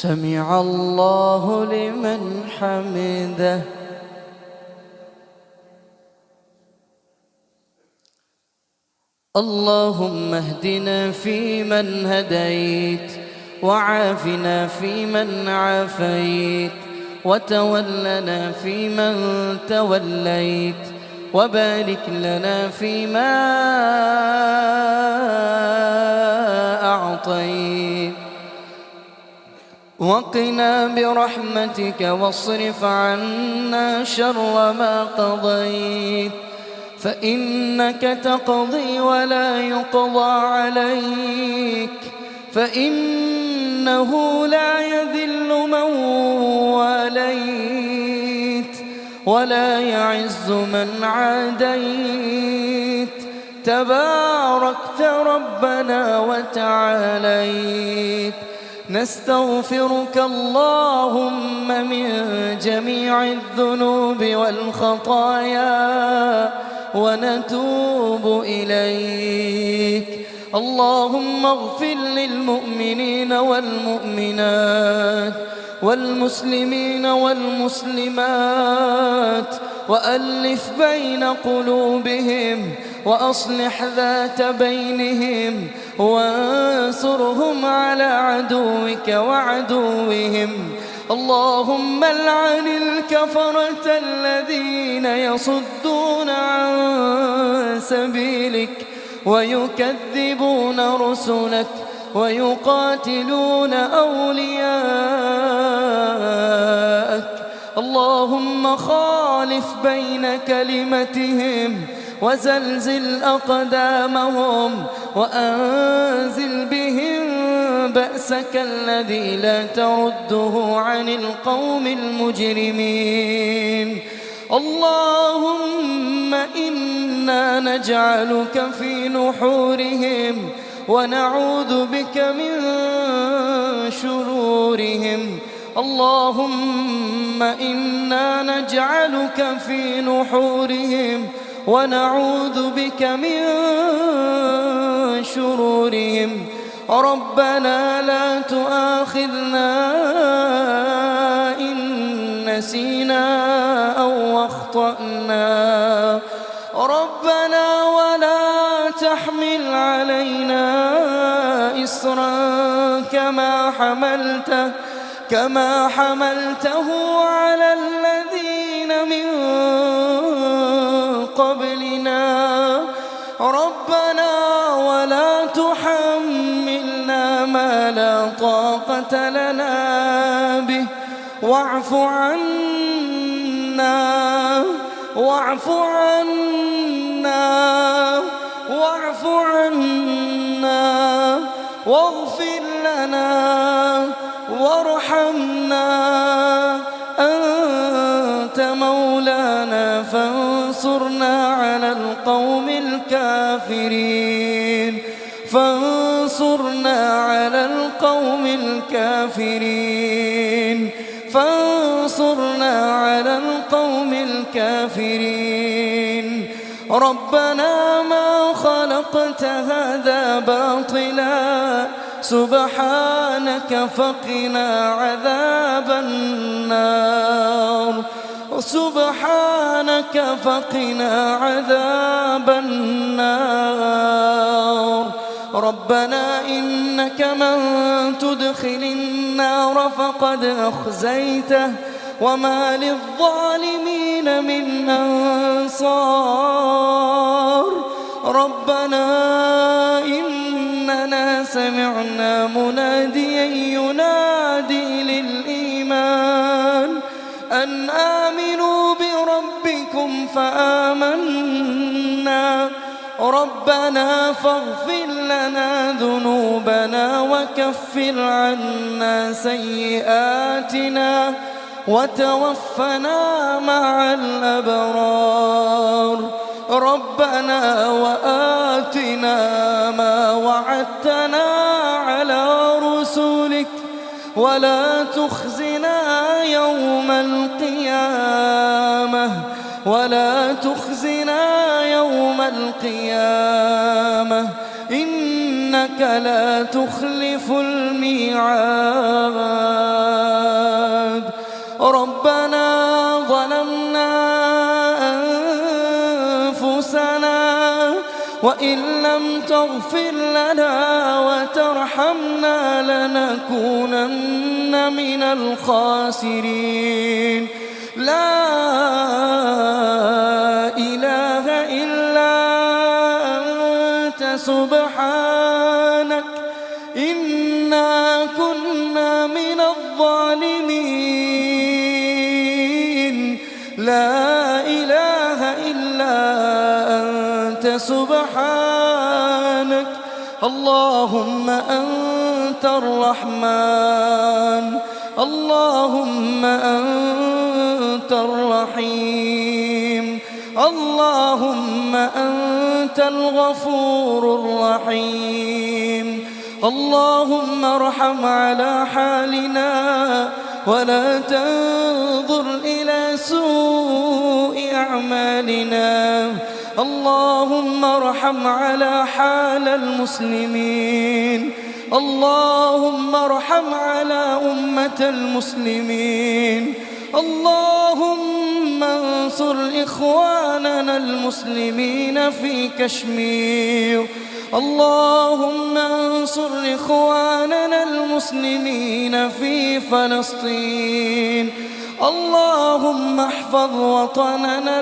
سمع الله لمن حمده. اللهم اهدنا فيمن هديت وعافنا فيمن عافيت وتولنا فيمن توليت وبارك لنا فيما أعطيت وقنا برحمتك واصرف عنا شر ما قضيت فإنك تقضي ولا يقضى عليك فإنه لا يذل من واليت ولا يعز من عاديت تباركت ربنا وتعاليت. نستغفرك اللهم من جميع الذنوب والخطايا ونتوب إليك. اللهم اغفر للمؤمنين والمؤمنات والمسلمين والمسلمات وألف بين قلوبهم وأصلح ذات بينهم وانصرهم على عدوك وعدوهم. اللهم العن الكفرة الذين يصدون عن سبيلك ويكذبون رسلك ويقاتلون أولياءك. اللهم خالف بين كلمتهم وزلزل أقدامهم وأنزل بهم بأسك الذي لا ترده عن القوم المجرمين. اللهم إنا نجعلك في نحورهم ونعوذ بك من شرورهم. اللهم إنا نجعلك في نحورهم ونعوذ بك من شرورهم. ربنا لا تؤاخذنا إن نسينا أو أخطأنا. ربنا ولا تحمل علينا إصرا كما حملته على الذين من قبلنا. ربنا ولا تحملنا ما لا طاقة لنا به واعف عنا واغفر لنا وارحمنا. أنت مولانا فانصرنا على القوم الكافرين. ربنا ما خلقت هذا باطلا سبحانك فقنا عذاب النار. ربنا إنك من تدخل النار فقد أخزيته وما للظالمين من أنصار. ربنا إننا سمعنا مناديا ينادي للإيمان أن آمنوا بربكم فآمنا. ربنا فاغفر لنا ذنوبنا وكفر عنا سيئاتنا وتوفنا مع الأبرار. ربنا وآتنا ما وعدتنا على رسلك ولا تخزنا يوم القيامة إنك لا تخلف الميعاد. ربنا ظلمنا أنفسنا وإن لم تغفر لنا وترحمنا لنكونن من الخاسرين. لا إله إلا أنت سبحانك إنا كنا من الظالمين. لا إله إلا أنت سبحانك. اللهم أنت الرحمن. اللهم أنت الرحيم. اللهم أنت الغفور الرحيم. اللهم ارحم على حالنا ولا تنظر إلى سوء أعمالنا. اللهم ارحم على حال المسلمين. اللهم ارحم على أمة المسلمين. اللهم انصر إخواننا المسلمين في كشمير. اللهم انصر إخواننا المسلمين في فلسطين. اللهم احفظ وطننا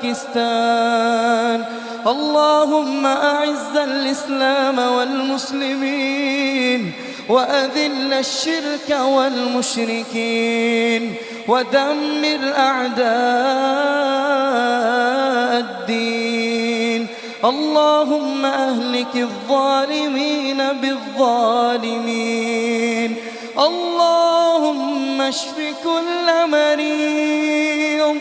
الباكستان. اللهم أعز الإسلام والمسلمين وأذل الشرك والمشركين ودمر أعداء الدين. اللهم أهلك الظالمين بالظالمين. اللهم اشف كل مريض.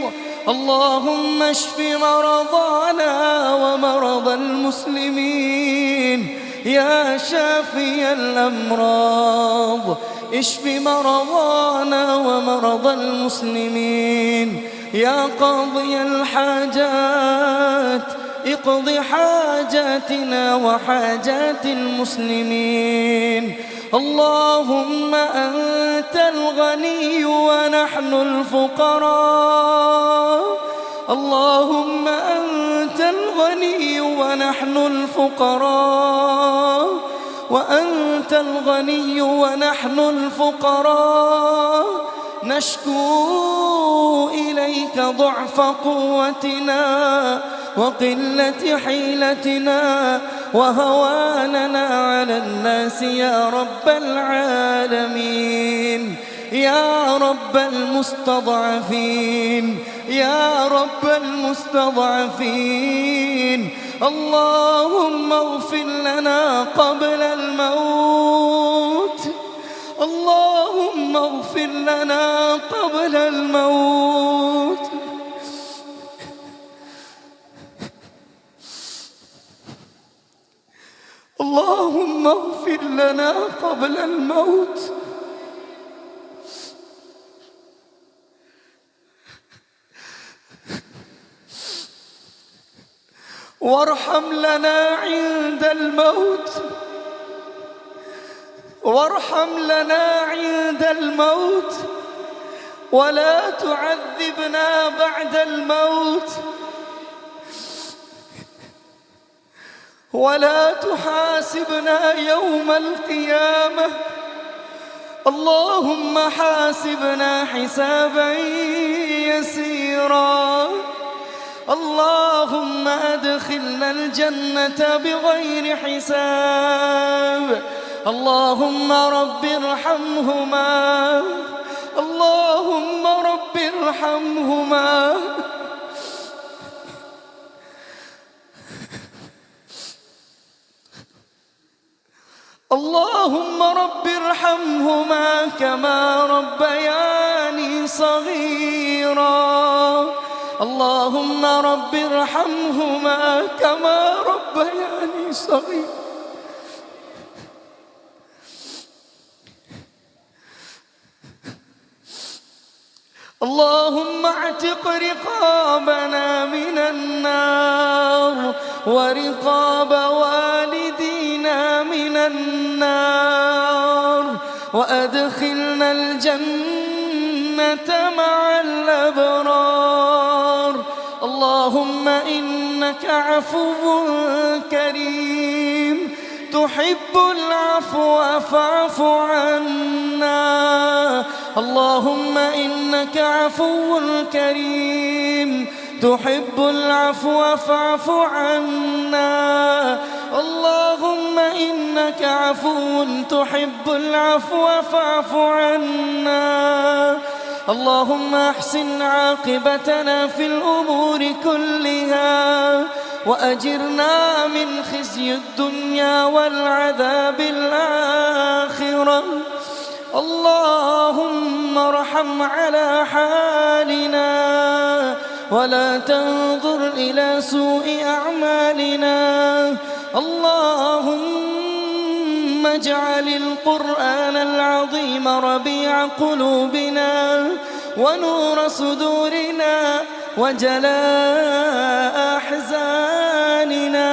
اللهم اشف مرضانا ومرضى المسلمين يا شافي الأمراض. اشف مرضانا ومرضى المسلمين يا قاضي الحاجات، اقض حاجاتنا وحاجات المسلمين. اللهم أنت الغني ونحن الفقراء، اللهم أنت الغني ونحن الفقراء، وأنت الغني ونحن الفقراء. نشكو إليك ضعف قوتنا وقلة حيلتنا وهواننا على الناس يا رب العالمين. يا رب المستضعفين، يا رب المستضعفين، اللهم اغفر لنا قبل الموت، اللهم اغفر لنا قبل الموت. اللهم اغفر لنا قبل الموت. وارحم لنا عند الموت، وارحم لنا عند الموت، ولا تعذبنا بعد الموت، ولا تحاسبنا يوم القيامة. اللهم حاسبنا حسابا يسيرا. اللهم أدخلنا الجنة بغير حساب. اللهم رب ارحمهما، اللهم رب ارحمهما. اللهم رب ارحمهما كما ربياني صغيرا. اللهم رب ارحمهما كما ربياني صغيرا. اللهم اعتق رقابنا من النار ورقاب والدينا من النار، وأدخلنا الجنة مع الأبرار. اللهم إنك عفو كريم تحب العفو فاعف عنا. اللهم إنك عفو كريم تحب العفو فاعف عنا. اللهم إنك عفو تحب العفو فاعف عنا. اللهم أحسن عاقبتنا في الأمور كلها، وأجرنا من خزي الدنيا والعذاب الآخرة. اللهم ارحم على حالنا ولا تنظر إلى سوء أعمالنا. اللهم اجعل القرآن العظيم ربيع قلوبنا ونور صدورنا وجلاء أحزاننا.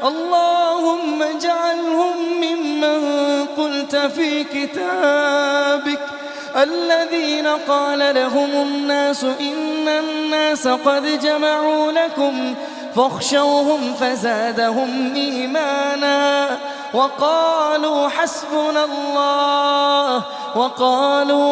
اللهم اجعلهم ممن قلت في كتابك الذين قال لهم الناس إن الناس قد جمعوا لكم فاخشوهم فزادهم إيمانا وقالوا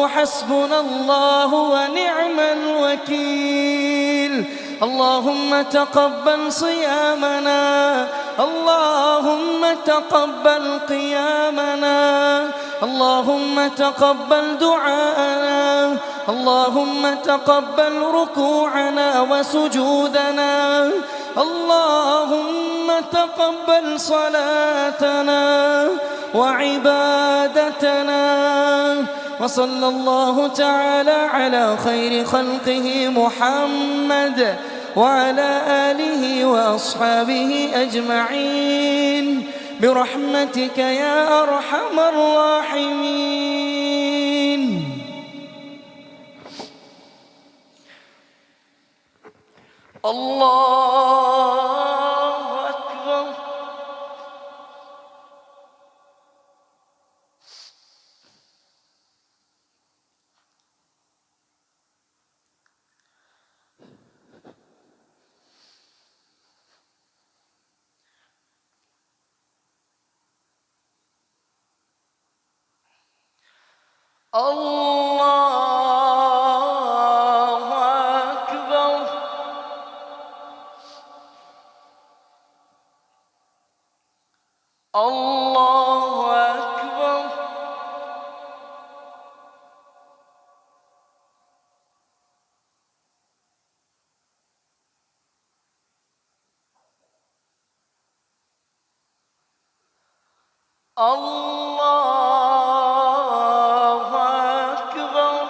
حسبنا الله ونعم الوكيل. اللهم تقبل صيامنا، اللهم تقبل قيامنا، اللهم تقبل دعاءنا، اللهم تقبل ركوعنا وسجودنا، اللهم تقبل صلاتنا وعبادتنا. وصلى الله تعالى على خير خلقه محمد وعلى آله وأصحابه أجمعين برحمتك يا أرحم الراحمين. الله أكبر. الله أكبر. الله أكبر. الله أكبر.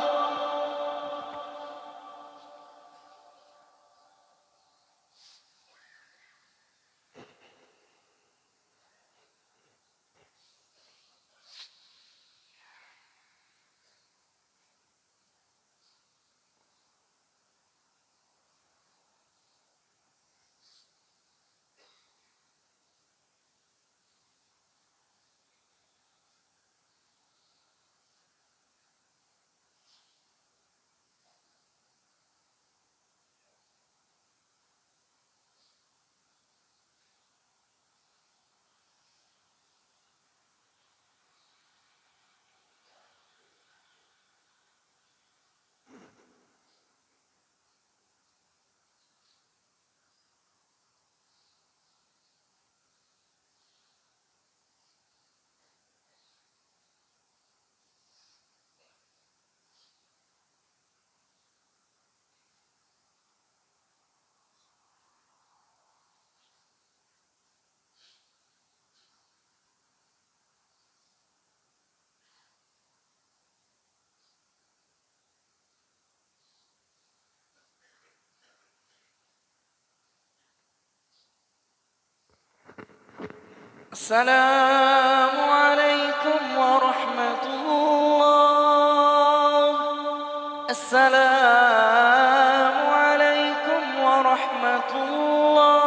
السلام عليكم ورحمة الله. السلام عليكم ورحمة الله.